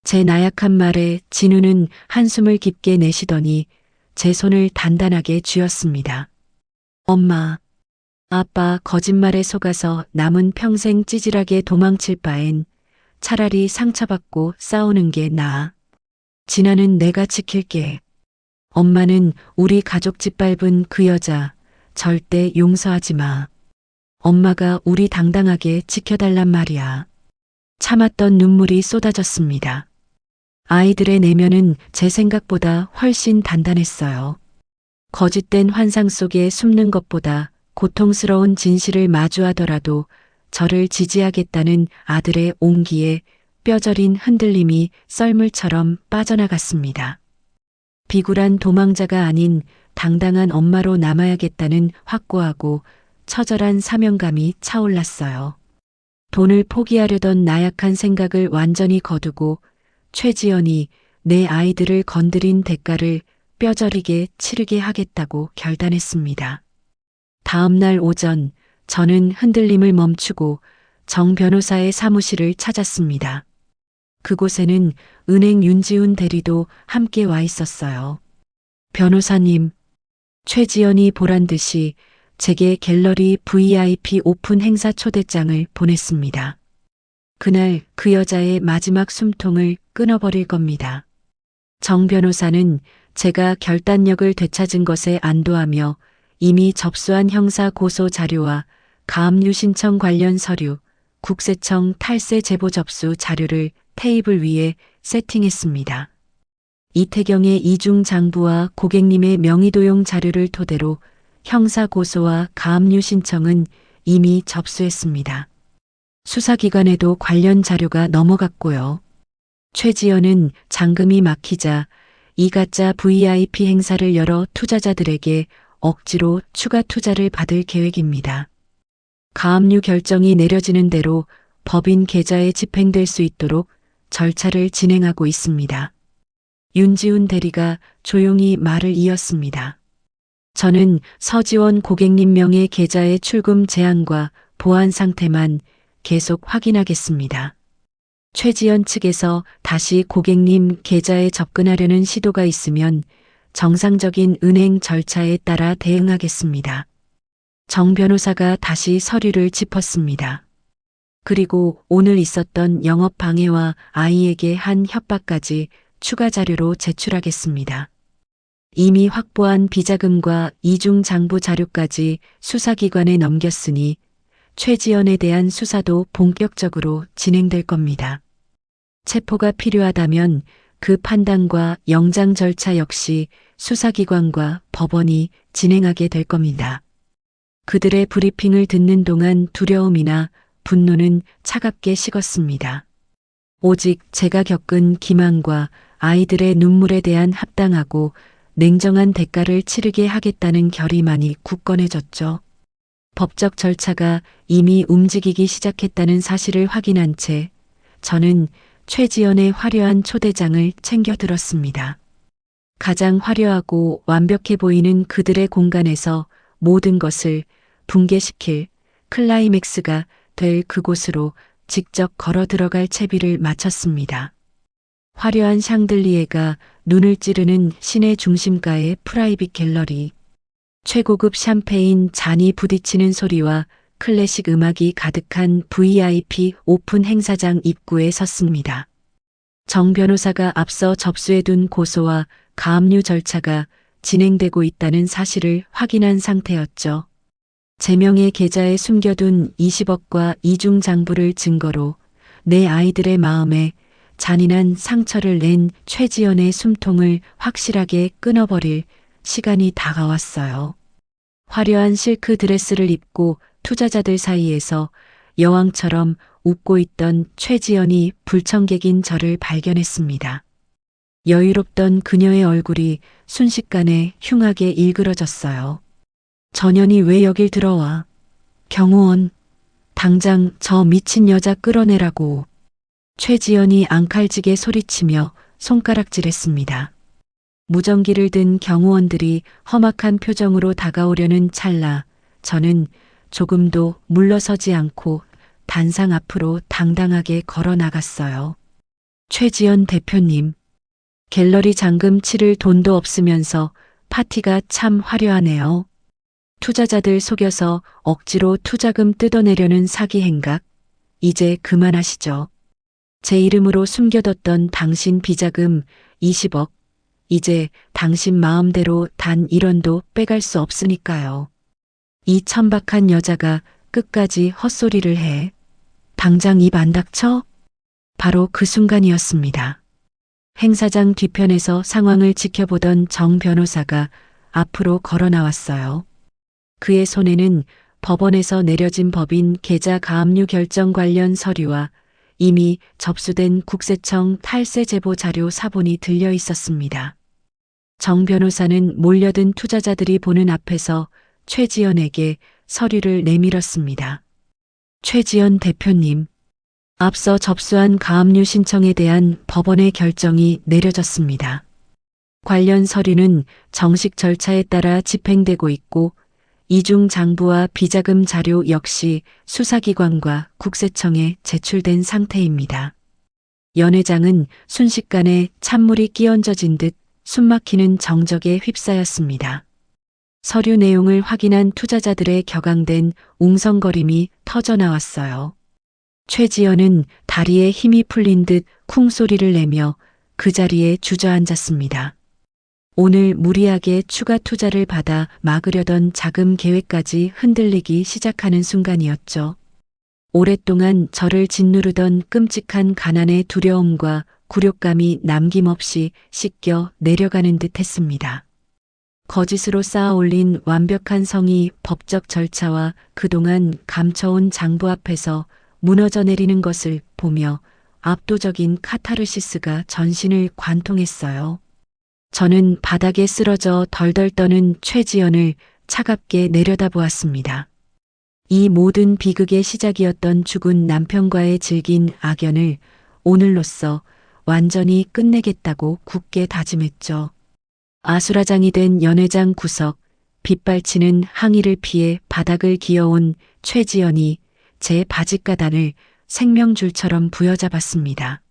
제 나약한 말에 진우는 한숨을 깊게 내쉬더니 제 손을 단단하게 쥐었습니다. 엄마, 아빠 거짓말에 속아서 남은 평생 찌질하게 도망칠 바엔 차라리 상처받고 싸우는 게 나아. 진아는 내가 지킬게. 엄마는 우리 가족 짓밟은 그 여자 절대 용서하지 마. 엄마가 우리 당당하게 지켜달란 말이야. 참았던 눈물이 쏟아졌습니다. 아이들의 내면은 제 생각보다 훨씬 단단했어요. 거짓된 환상 속에 숨는 것보다 고통스러운 진실을 마주하더라도 저를 지지하겠다는 아들의 온기에 뼈저린 흔들림이 썰물처럼 빠져나갔습니다. 비굴한 도망자가 아닌 당당한 엄마로 남아야겠다는 확고하고 처절한 사명감이 차올랐어요. 돈을 포기하려던 나약한 생각을 완전히 거두고 최지연이 내 아이들을 건드린 대가를 뼈저리게 치르게 하겠다고 결단했습니다. 다음 날 오전 저는 흔들림을 멈추고 정 변호사의 사무실을 찾았습니다. 그곳에는 은행 윤지훈 대리도 함께 와 있었어요. 변호사님, 최지연이 보란 듯이 제게 갤러리 VIP 오픈 행사 초대장을 보냈습니다. 그날 그 여자의 마지막 숨통을 끊어버릴 겁니다. 정 변호사는 제가 결단력을 되찾은 것에 안도하며 이미 접수한 형사 고소 자료와 가압류 신청 관련 서류, 국세청 탈세 제보 접수 자료를 테이블 위에 세팅했습니다. 이태경의 이중 장부와 고객님의 명의도용 자료를 토대로 형사 고소와 가압류 신청은 이미 접수했습니다. 수사기관에도 관련 자료가 넘어갔고요. 최지연은 잔금이 막히자 이 가짜 VIP 행사를 열어 투자자들에게 억지로 추가 투자를 받을 계획입니다. 가압류 결정이 내려지는 대로 법인 계좌에 집행될 수 있도록 절차를 진행하고 있습니다. 윤지훈 대리가 조용히 말을 이었습니다. 저는 서지원 고객님 명의 계좌의 출금 제한과 보안 상태만 계속 확인하겠습니다. 최지연 측에서 다시 고객님 계좌에 접근하려는 시도가 있으면 정상적인 은행 절차에 따라 대응하겠습니다. 정 변호사가 다시 서류를 짚었습니다. 그리고 오늘 있었던 영업 방해와 아이에게 한 협박까지 추가 자료로 제출하겠습니다. 이미 확보한 비자금과 이중 장부 자료까지 수사기관에 넘겼으니 최지연에 대한 수사도 본격적으로 진행될 겁니다. 체포가 필요하다면 그 판단과 영장 절차 역시 수사기관과 법원이 진행하게 될 겁니다. 그들의 브리핑을 듣는 동안 두려움이나 분노는 차갑게 식었습니다. 오직 제가 겪은 기만과 아이들의 눈물에 대한 합당하고 냉정한 대가를 치르게 하겠다는 결의만이 굳건해졌죠. 법적 절차가 이미 움직이기 시작했다는 사실을 확인한 채 저는 최지연의 화려한 초대장을 챙겨 들었습니다. 가장 화려하고 완벽해 보이는 그들의 공간에서 모든 것을 붕괴시킬 클라이맥스가 될 그곳으로 직접 걸어 들어갈 채비를 마쳤습니다. 화려한 샹들리에가 눈을 찌르는 시내 중심가의 프라이빗 갤러리, 최고급 샴페인 잔이 부딪히는 소리와 클래식 음악이 가득한 VIP 오픈 행사장 입구에 섰습니다. 정 변호사가 앞서 접수해둔 고소와 가압류 절차가 진행되고 있다는 사실을 확인한 상태였죠. 제명의 계좌에 숨겨둔 20억과 이중 장부를 증거로 내 아이들의 마음에 잔인한 상처를 낸 최지연의 숨통을 확실하게 끊어버릴 시간이 다가왔어요. 화려한 실크 드레스를 입고 투자자들 사이에서 여왕처럼 웃고 있던 최지연이 불청객인 저를 발견했습니다. 여유롭던 그녀의 얼굴이 순식간에 흉하게 일그러졌어요. 전현이 왜 여길 들어와? 경호원, 당장 저 미친 여자 끌어내라고. 최지연이 앙칼지게 소리치며 손가락질했습니다. 무전기를 든 경호원들이 험악한 표정으로 다가오려는 찰나 저는 조금도 물러서지 않고 단상 앞으로 당당하게 걸어 나갔어요. 최지연 대표님, 갤러리 잔금 치를 돈도 없으면서 파티가 참 화려하네요. 투자자들 속여서 억지로 투자금 뜯어내려는 사기 행각, 이제 그만하시죠. 제 이름으로 숨겨뒀던 당신 비자금 20억, 이제 당신 마음대로 단 1원도 빼갈 수 없으니까요. 이 천박한 여자가 끝까지 헛소리를 해. 당장 입 안 닥쳐? 바로 그 순간이었습니다. 행사장 뒤편에서 상황을 지켜보던 정 변호사가 앞으로 걸어 나왔어요. 그의 손에는 법원에서 내려진 법인 계좌 가압류 결정 관련 서류와 이미 접수된 국세청 탈세 제보 자료 사본이 들려 있었습니다. 정 변호사는 몰려든 투자자들이 보는 앞에서 최지연에게 서류를 내밀었습니다. 최지연 대표님, 앞서 접수한 가압류 신청에 대한 법원의 결정이 내려졌습니다. 관련 서류는 정식 절차에 따라 집행되고 있고 이중 장부와 비자금 자료 역시 수사기관과 국세청에 제출된 상태입니다. 연 회장은 순식간에 찬물이 끼얹어진 듯 숨막히는 정적에 휩싸였습니다. 서류 내용을 확인한 투자자들의 격앙된 웅성거림이 터져나왔어요. 최지연은 다리에 힘이 풀린 듯 쿵소리를 내며 그 자리에 주저앉았습니다. 오늘 무리하게 추가 투자를 받아 막으려던 자금 계획까지 흔들리기 시작하는 순간이었죠. 오랫동안 저를 짓누르던 끔찍한 가난의 두려움과 굴욕감이 남김없이 씻겨 내려가는 듯 했습니다. 거짓으로 쌓아 올린 완벽한 성이 법적 절차와 그동안 감춰온 장부 앞에서 무너져 내리는 것을 보며 압도적인 카타르시스가 전신을 관통했어요. 저는 바닥에 쓰러져 덜덜 떠는 최지연을 차갑게 내려다보았습니다. 이 모든 비극의 시작이었던 죽은 남편과의 질긴 악연을 오늘로써 완전히 끝내겠다고 굳게 다짐했죠. 아수라장이 된 연회장 구석, 빗발치는 항의를 피해 바닥을 기어온 최지연이 제 바짓가단을 생명줄처럼 부여잡았습니다.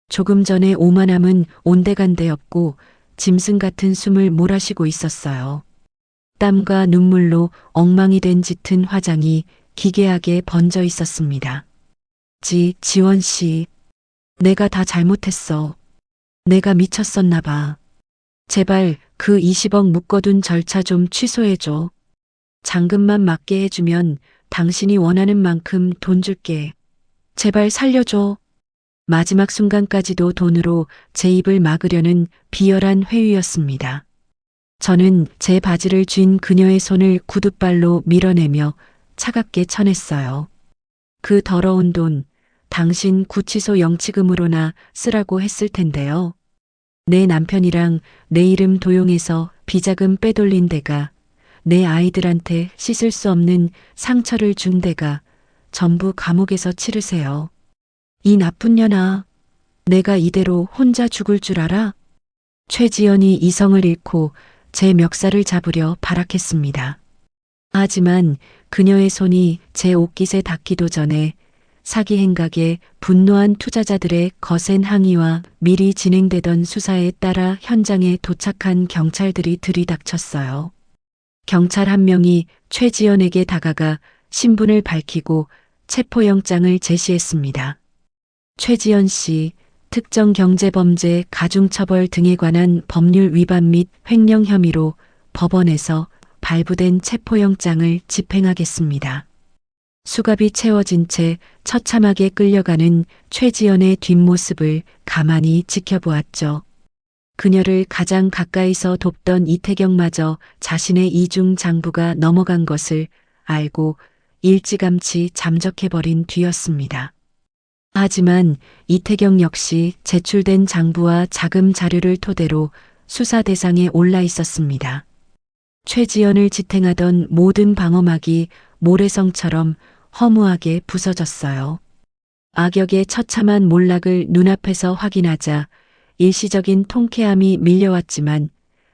조금 전에 오만함은 온데간데 없고 짐승 같은 숨을 몰아쉬고 있었어요. 땀과 눈물로 엉망이 된 짙은 화장이 기괴하게 번져 있었습니다. 지원 씨, 내가 다 잘못했어. 내가 미쳤었나 봐. 제발 그 20억 묶어둔 절차 좀 취소해줘. 잔금만 맞게 해주면 당신이 원하는 만큼 돈 줄게. 제발 살려줘. 마지막 순간까지도 돈으로 제 입을 막으려는 비열한 회유였습니다. 저는 제 바지를 쥔 그녀의 손을 구둣발로 밀어내며 차갑게 쳐냈어요. 그 더러운 돈, 당신 구치소 영치금으로나 쓰라고 했을 텐데요. 내 남편이랑 내 이름 도용해서 비자금 빼돌린 데가, 내 아이들한테 씻을 수 없는 상처를 준 데가 전부 감옥에서 치르세요. 이 나쁜 년아, 내가 이대로 혼자 죽을 줄 알아? 최지연이 이성을 잃고 제 멱살을 잡으려 발악했습니다. 하지만 그녀의 손이 제 옷깃에 닿기도 전에 사기 행각에 분노한 투자자들의 거센 항의와 미리 진행되던 수사에 따라 현장에 도착한 경찰들이 들이닥쳤어요. 경찰 한 명이 최지연에게 다가가 신분을 밝히고 체포영장을 제시했습니다. 최지연 씨, 특정 경제범죄 가중처벌 등에 관한 법률 위반 및 횡령 혐의로 법원에서 발부된 체포영장을 집행하겠습니다. 수갑이 채워진 채 처참하게 끌려가는 최지연의 뒷모습을 가만히 지켜보았죠. 그녀를 가장 가까이서 돕던 이태경마저 자신의 이중 장부가 넘어간 것을 알고 일찌감치 잠적해버린 뒤였습니다. 하지만 이태경 역시 제출된 장부와 자금 자료를 토대로 수사 대상에 올라 있었습니다. 최지연을 지탱하던 모든 방어막이 모래성처럼 허무하게 부서졌어요. 악역의 처참한 몰락을 눈앞에서 확인하자 일시적인 통쾌함이 밀려왔지만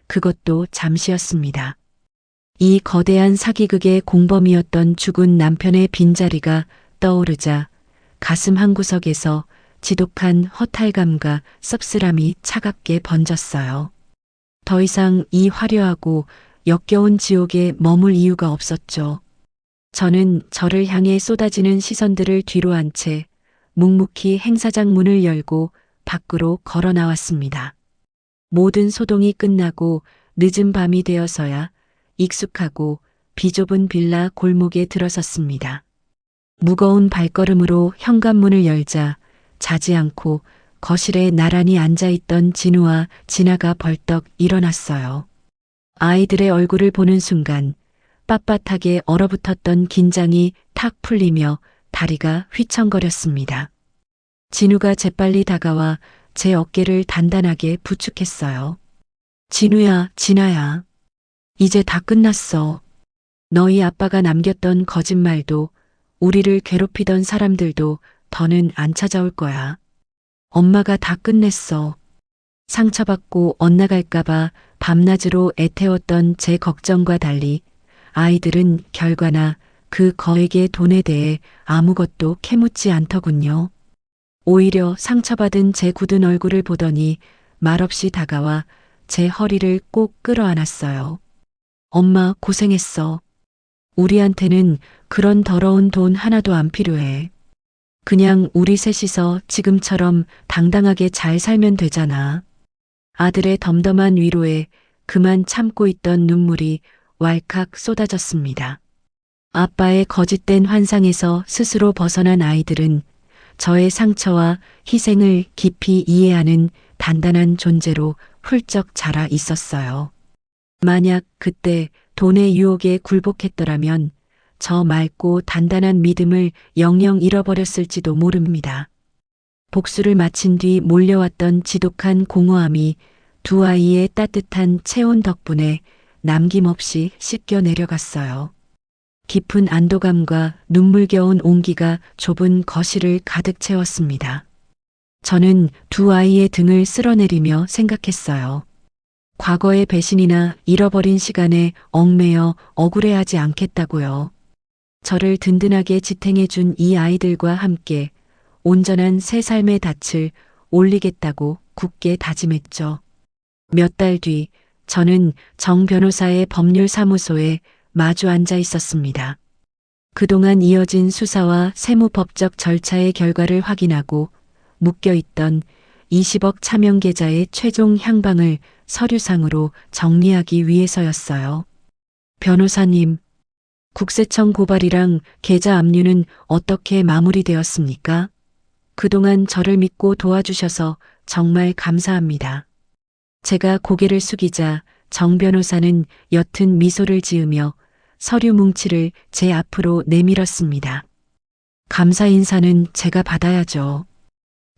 그것도 잠시였습니다. 이 거대한 사기극의 공범이었던 죽은 남편의 빈자리가 떠오르자 가슴 한구석에서 지독한 허탈감과 씁쓸함이 차갑게 번졌어요. 더 이상 이 화려하고 역겨운 지옥에 머물 이유가 없었죠. 저는 저를 향해 쏟아지는 시선들을 뒤로 한 채 묵묵히 행사장 문을 열고 밖으로 걸어 나왔습니다. 모든 소동이 끝나고 늦은 밤이 되어서야 익숙하고 비좁은 빌라 골목에 들어섰습니다. 무거운 발걸음으로 현관문을 열자 자지 않고 거실에 나란히 앉아있던 진우와 진아가 벌떡 일어났어요. 아이들의 얼굴을 보는 순간 빳빳하게 얼어붙었던 긴장이 탁 풀리며 다리가 휘청거렸습니다. 진우가 재빨리 다가와 제 어깨를 단단하게 부축했어요. 진우야, 진아야. 이제 다 끝났어. 너희 아빠가 남겼던 거짓말도 우리를 괴롭히던 사람들도 더는 안 찾아올 거야. 엄마가 다 끝냈어. 상처받고 엇나갈까봐 밤낮으로 애태웠던 제 걱정과 달리 아이들은 결과나 그 거액의 돈에 대해 아무것도 캐묻지 않더군요. 오히려 상처받은 제 굳은 얼굴을 보더니 말없이 다가와 제 허리를 꼭 끌어안았어요. 엄마 고생했어. 우리한테는 그런 더러운 돈 하나도 안 필요해. 그냥 우리 셋이서 지금처럼 당당하게 잘 살면 되잖아. 아들의 덤덤한 위로에 그만 참고 있던 눈물이 왈칵 쏟아졌습니다. 아빠의 거짓된 환상에서 스스로 벗어난 아이들은 저의 상처와 희생을 깊이 이해하는 단단한 존재로 훌쩍 자라 있었어요. 만약 그때 돈의 유혹에 굴복했더라면 저 맑고 단단한 믿음을 영영 잃어버렸을지도 모릅니다. 복수를 마친 뒤 몰려왔던 지독한 공허함이 두 아이의 따뜻한 체온 덕분에 남김없이 씻겨 내려갔어요. 깊은 안도감과 눈물겨운 온기가 좁은 거실을 가득 채웠습니다. 저는 두 아이의 등을 쓸어내리며 생각했어요. 과거의 배신이나 잃어버린 시간에 얽매여 억울해하지 않겠다고요. 저를 든든하게 지탱해준 이 아이들과 함께 온전한 새 삶의 닻을 올리겠다고 굳게 다짐했죠. 몇 달 뒤 저는 정 변호사의 법률사무소에 마주 앉아 있었습니다. 그동안 이어진 수사와 세무법적 절차의 결과를 확인하고 묶여있던 20억 차명 계좌의 최종 향방을 서류상으로 정리하기 위해서였어요. 변호사님, 국세청 고발이랑 계좌 압류는 어떻게 마무리되었습니까? 그동안 저를 믿고 도와주셔서 정말 감사합니다. 제가 고개를 숙이자 정 변호사는 옅은 미소를 지으며 서류 뭉치를 제 앞으로 내밀었습니다. 감사 인사는 제가 받아야죠.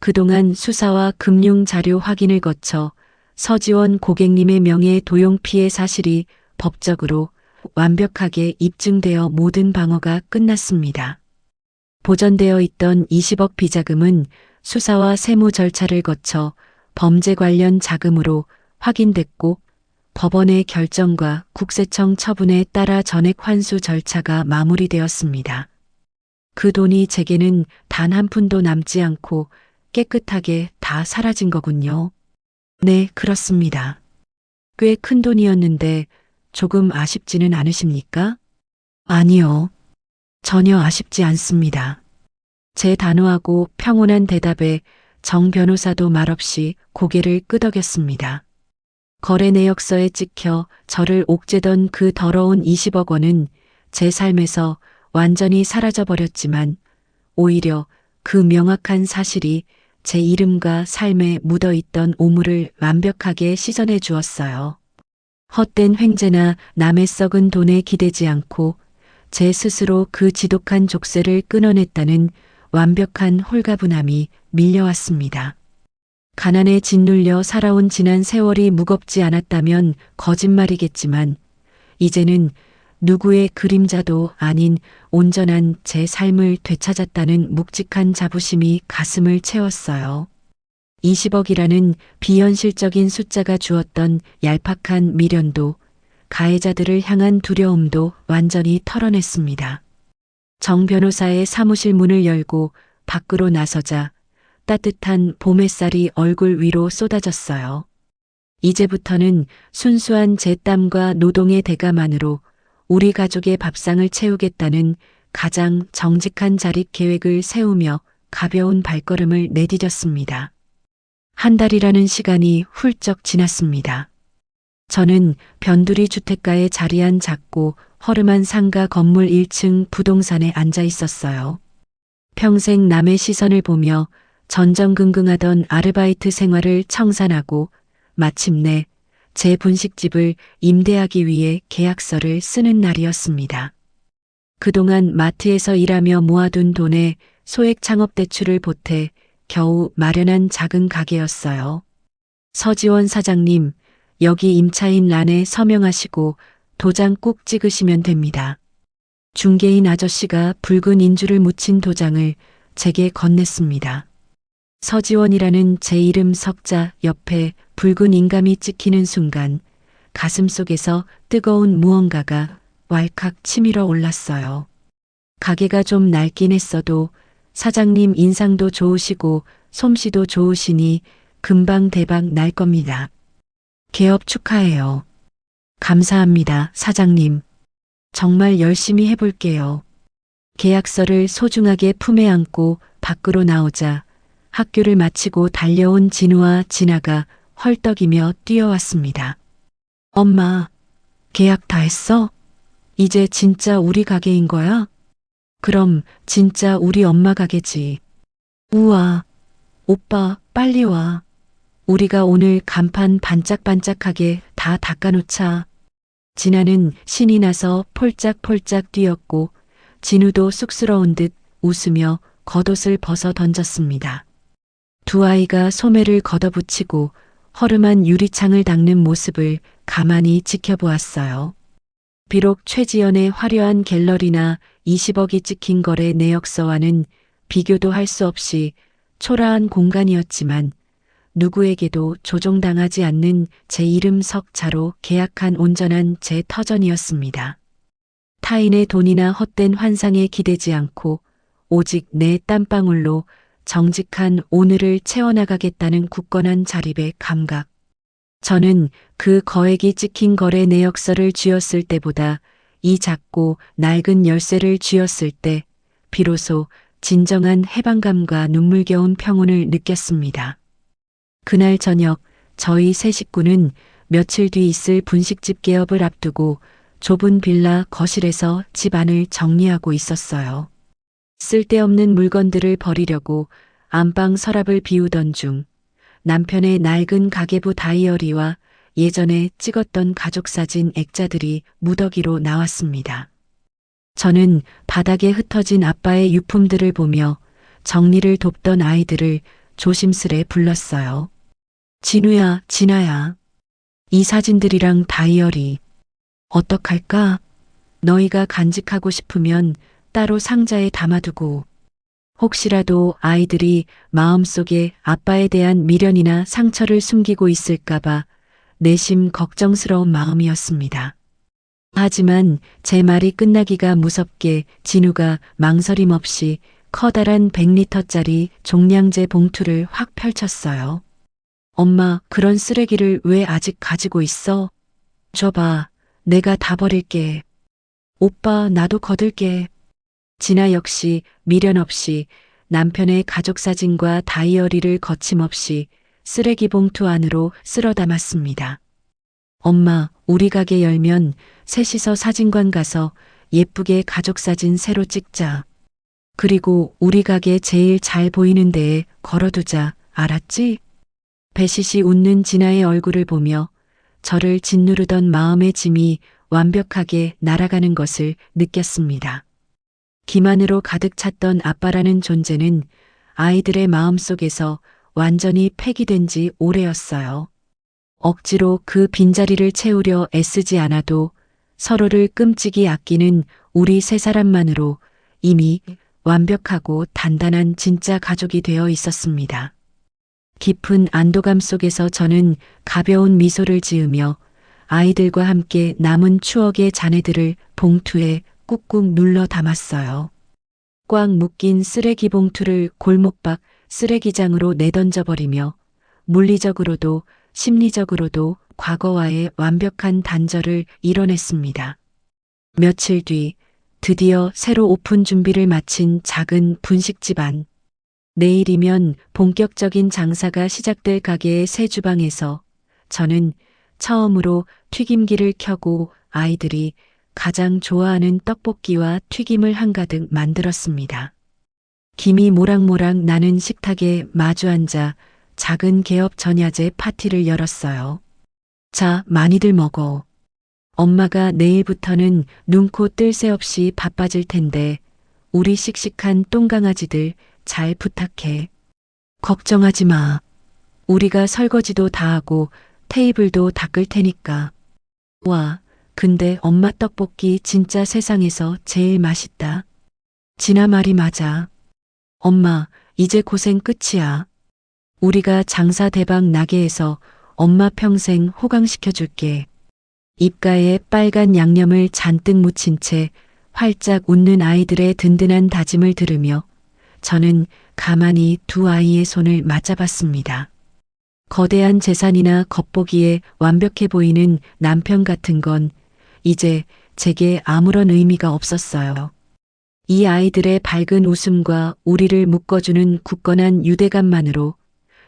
그동안 수사와 금융 자료 확인을 거쳐 서지원 고객님의 명예의 도용 피해 사실이 법적으로 완벽하게 입증되어 모든 방어가 끝났습니다. 보전되어 있던 20억 비자금은 수사와 세무 절차를 거쳐 범죄 관련 자금으로 확인됐고 법원의 결정과 국세청 처분에 따라 전액 환수 절차가 마무리되었습니다. 그 돈이 제게는 단 한 푼도 남지 않고 깨끗하게 다 사라진 거군요. 네, 그렇습니다. 꽤 큰 돈이었는데 조금 아쉽지는 않으십니까? 아니요. 전혀 아쉽지 않습니다. 제 단호하고 평온한 대답에 정 변호사도 말없이 고개를 끄덕였습니다. 거래 내역서에 찍혀 저를 옥죄던 그 더러운 20억 원은 제 삶에서 완전히 사라져버렸지만 오히려 그 명확한 사실이 제 이름과 삶에 묻어있던 오물을 완벽하게 씻어내 주었어요. 헛된 횡재나 남의 썩은 돈에 기대지 않고 제 스스로 그 지독한 족쇄를 끊어냈다는 완벽한 홀가분함이 밀려왔습니다. 가난에 짓눌려 살아온 지난 세월이 무겁지 않았다면 거짓말이겠지만 이제는 누구의 그림자도 아닌 온전한 제 삶을 되찾았다는 묵직한 자부심이 가슴을 채웠어요. 20억이라는 비현실적인 숫자가 주었던 얄팍한 미련도 가해자들을 향한 두려움도 완전히 털어냈습니다. 정 변호사의 사무실 문을 열고 밖으로 나서자 따뜻한 봄 햇살이 얼굴 위로 쏟아졌어요. 이제부터는 순수한 제 땀과 노동의 대가만으로 우리 가족의 밥상을 채우겠다는 가장 정직한 자립 계획을 세우며 가벼운 발걸음을 내디뎠습니다. 한 달이라는 시간이 훌쩍 지났습니다. 저는 변두리 주택가에 자리한 작고 허름한 상가 건물 1층 부동산에 앉아 있었어요. 평생 남의 시선을 보며 전전긍긍하던 아르바이트 생활을 청산하고 마침내 제 분식집을 임대하기 위해 계약서를 쓰는 날이었습니다. 그동안 마트에서 일하며 모아둔 돈에 소액 창업 대출을 보태 겨우 마련한 작은 가게였어요. 서지원 사장님, 여기 임차인 란에 서명하시고 도장 꼭 찍으시면 됩니다. 중개인 아저씨가 붉은 인주를 묻힌 도장을 제게 건넸습니다. 서지원이라는 제 이름 석자 옆에 붉은 인감이 찍히는 순간 가슴 속에서 뜨거운 무언가가 왈칵 치밀어 올랐어요. 가게가 좀 낡긴 했어도 사장님 인상도 좋으시고 솜씨도 좋으시니 금방 대박 날 겁니다. 개업 축하해요. 감사합니다, 사장님. 정말 열심히 해볼게요. 계약서를 소중하게 품에 안고 밖으로 나오자 학교를 마치고 달려온 진우와 진아가 헐떡이며 뛰어왔습니다. 엄마, 계약 다 했어? 이제 진짜 우리 가게인 거야? 그럼 진짜 우리 엄마 가게지. 우와, 오빠 빨리 와. 우리가 오늘 간판 반짝반짝하게 다 닦아놓자. 진아는 신이 나서 폴짝폴짝 뛰었고 진우도 쑥스러운 듯 웃으며 겉옷을 벗어 던졌습니다. 두 아이가 소매를 걷어붙이고 허름한 유리창을 닦는 모습을 가만히 지켜보았어요. 비록 최지연의 화려한 갤러리나 20억이 찍힌 거래 내역서와는 비교도 할 수 없이 초라한 공간이었지만 누구에게도 조종당하지 않는 제 이름 석자로 계약한 온전한 제 터전이었습니다. 타인의 돈이나 헛된 환상에 기대지 않고 오직 내 땀방울로 정직한 오늘을 채워나가겠다는 굳건한 자립의 감각. 저는 그 거액이 찍힌 거래 내역서를 쥐었을 때보다 이 작고 낡은 열쇠를 쥐었을 때 비로소 진정한 해방감과 눈물겨운 평온을 느꼈습니다. 그날 저녁 저희 세 식구는 며칠 뒤 있을 분식집 개업을 앞두고 좁은 빌라 거실에서 집안을 정리하고 있었어요. 쓸데없는 물건들을 버리려고 안방 서랍을 비우던 중 남편의 낡은 가계부 다이어리와 예전에 찍었던 가족사진 액자들이 무더기로 나왔습니다. 저는 바닥에 흩어진 아빠의 유품들을 보며 정리를 돕던 아이들을 조심스레 불렀어요. 진우야, 진아야. 이 사진들이랑 다이어리 어떡할까? 너희가 간직하고 싶으면 따로 상자에 담아두고 혹시라도 아이들이 마음속에 아빠에 대한 미련이나 상처를 숨기고 있을까봐 내심 걱정스러운 마음이었습니다. 하지만 제 말이 끝나기가 무섭게 진우가 망설임 없이 커다란 100리터짜리 종량제 봉투를 확 펼쳤어요. 엄마, 그런 쓰레기를 왜 아직 가지고 있어? 줘봐. 내가 다 버릴게. 오빠, 나도 거들게. 진아 역시 미련 없이 남편의 가족사진과 다이어리를 거침없이 쓰레기 봉투 안으로 쓸어 담았습니다. 엄마, 우리 가게 열면 셋이서 사진관 가서 예쁘게 가족사진 새로 찍자. 그리고 우리 가게 제일 잘 보이는 데에 걸어두자. 알았지? 배시시 웃는 진아의 얼굴을 보며 저를 짓누르던 마음의 짐이 완벽하게 날아가는 것을 느꼈습니다. 기만으로 가득 찼던 아빠라는 존재는 아이들의 마음속에서 완전히 폐기된 지 오래였어요. 억지로 그 빈자리를 채우려 애쓰지 않아도 서로를 끔찍이 아끼는 우리 세 사람만으로 이미 완벽하고 단단한 진짜 가족이 되어 있었습니다. 깊은 안도감 속에서 저는 가벼운 미소를 지으며 아이들과 함께 남은 추억의 잔해들을 봉투에 꾹꾹 눌러 담았어요. 꽉 묶인 쓰레기 봉투를 골목 밖 쓰레기장으로 내던져 버리며 물리적으로도 심리적으로도 과거와의 완벽한 단절을 이뤄냈습니다. 며칠 뒤 드디어 새로 오픈 준비를 마친 작은 분식집 안. 내일이면 본격적인 장사가 시작될 가게의 새 주방에서 저는 처음으로 튀김기를 켜고 아이들이 가장 좋아하는 떡볶이와 튀김을 한가득 만들었습니다. 김이 모락모락 나는 식탁에 마주 앉아 작은 개업 전야제 파티를 열었어요. 자, 많이들 먹어. 엄마가 내일부터는 눈코 뜰 새 없이 바빠질 텐데 우리 씩씩한 똥강아지들 잘 부탁해. 걱정하지 마. 우리가 설거지도 다 하고 테이블도 닦을 테니까. 와, 근데 엄마 떡볶이 진짜 세상에서 제일 맛있다. 진아 말이 맞아. 엄마, 이제 고생 끝이야. 우리가 장사 대박 나게 해서 엄마 평생 호강시켜줄게. 입가에 빨간 양념을 잔뜩 묻힌 채 활짝 웃는 아이들의 든든한 다짐을 들으며 저는 가만히 두 아이의 손을 맞잡았습니다. 거대한 재산이나 겉보기에 완벽해 보이는 남편 같은 건 이제 제게 아무런 의미가 없었어요. 이 아이들의 밝은 웃음과 우리를 묶어주는 굳건한 유대감만으로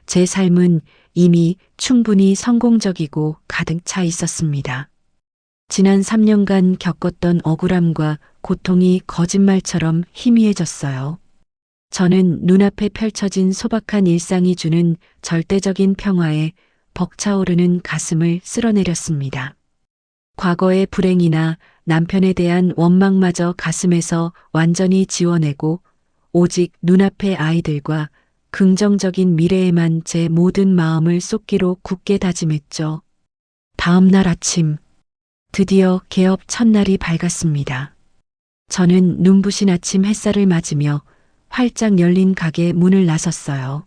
제 삶은 이미 충분히 성공적이고 가득 차 있었습니다. 지난 3년간 겪었던 억울함과 고통이 거짓말처럼 희미해졌어요. 저는 눈앞에 펼쳐진 소박한 일상이 주는 절대적인 평화에 벅차오르는 가슴을 쓸어내렸습니다. 과거의 불행이나 남편에 대한 원망마저 가슴에서 완전히 지워내고 오직 눈앞의 아이들과 긍정적인 미래에만 제 모든 마음을 쏟기로 굳게 다짐했죠. 다음 날 아침, 드디어 개업 첫날이 밝았습니다. 저는 눈부신 아침 햇살을 맞으며 활짝 열린 가게 문을 나섰어요.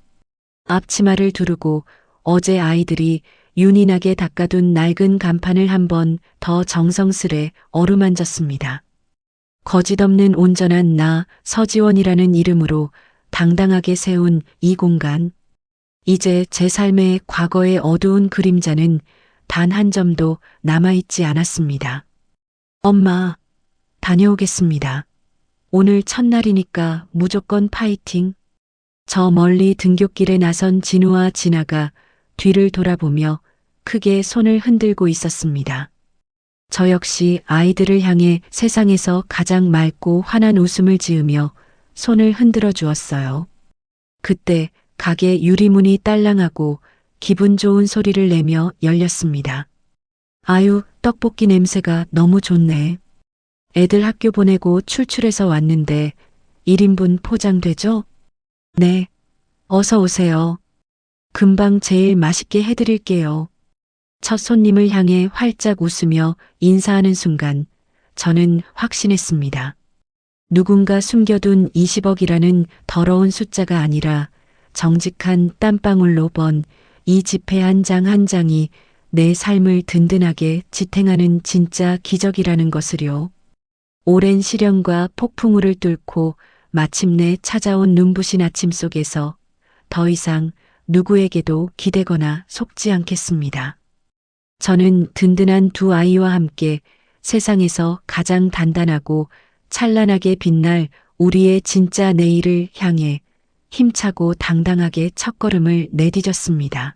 앞치마를 두르고 어제 아이들이 윤이 나게 닦아둔 낡은 간판을 한 번 더 정성스레 어루만졌습니다. 거짓없는 온전한 나 서지원이라는 이름으로 당당하게 세운 이 공간. 이제 제 삶의 과거의 어두운 그림자는 단 한 점도 남아있지 않았습니다. 엄마, 다녀오겠습니다. 오늘 첫날이니까 무조건 파이팅. 저 멀리 등굣길에 나선 진우와 진아가 뒤를 돌아보며 크게 손을 흔들고 있었습니다. 저 역시 아이들을 향해 세상에서 가장 맑고 환한 웃음을 지으며 손을 흔들어 주었어요. 그때 가게 유리문이 딸랑하고 기분 좋은 소리를 내며 열렸습니다. 아유, 떡볶이 냄새가 너무 좋네. 애들 학교 보내고 출출해서 왔는데 1인분 포장되죠? 네. 어서 오세요. 금방 제일 맛있게 해드릴게요. 첫 손님을 향해 활짝 웃으며 인사하는 순간 저는 확신했습니다. 누군가 숨겨둔 20억이라는 더러운 숫자가 아니라 정직한 땀방울로 번 이 지폐 한 장 한 장이 내 삶을 든든하게 지탱하는 진짜 기적이라는 것을요. 오랜 시련과 폭풍우를 뚫고 마침내 찾아온 눈부신 아침 속에서 더 이상 누구에게도 기대거나 속지 않겠습니다. 저는 든든한 두 아이와 함께 세상에서 가장 단단하고 찬란하게 빛날 우리의 진짜 내일을 향해 힘차고 당당하게 첫걸음을 내디뎠습니다.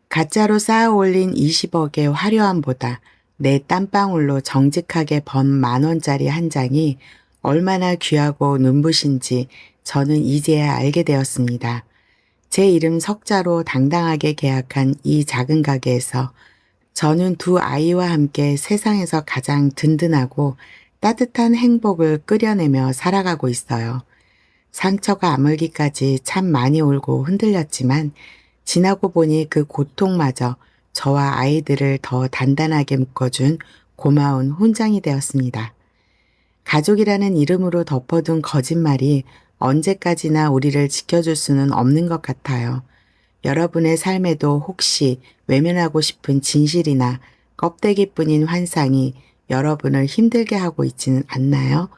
가짜로 쌓아 올린 20억의 화려함보다 내 땀방울로 정직하게 번 10,000원짜리 한 장이 얼마나 귀하고 눈부신지 저는 이제야 알게 되었습니다. 제 이름 석자로 당당하게 계약한 이 작은 가게에서 저는 두 아이와 함께 세상에서 가장 든든하고 따뜻한 행복을 끓여내며 살아가고 있어요. 상처가 아물기까지 참 많이 울고 흔들렸지만 지나고 보니 그 고통마저 저와 아이들을 더 단단하게 묶어준 고마운 훈장이 되었습니다. 가족이라는 이름으로 덮어둔 거짓말이 언제까지나 우리를 지켜줄 수는 없는 것 같아요. 여러분의 삶에도 혹시 외면하고 싶은 진실이나 껍데기뿐인 환상이 여러분을 힘들게 하고 있지는 않나요?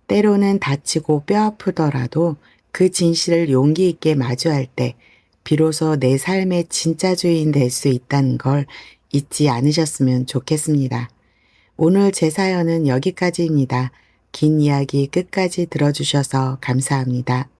때로는 다치고 뼈 아프더라도 그 진실을 용기 있게 마주할 때 비로소 내 삶의 진짜 주인 될 수 있다는 걸 잊지 않으셨으면 좋겠습니다. 오늘 제 사연은 여기까지입니다. 긴 이야기 끝까지 들어주셔서 감사합니다.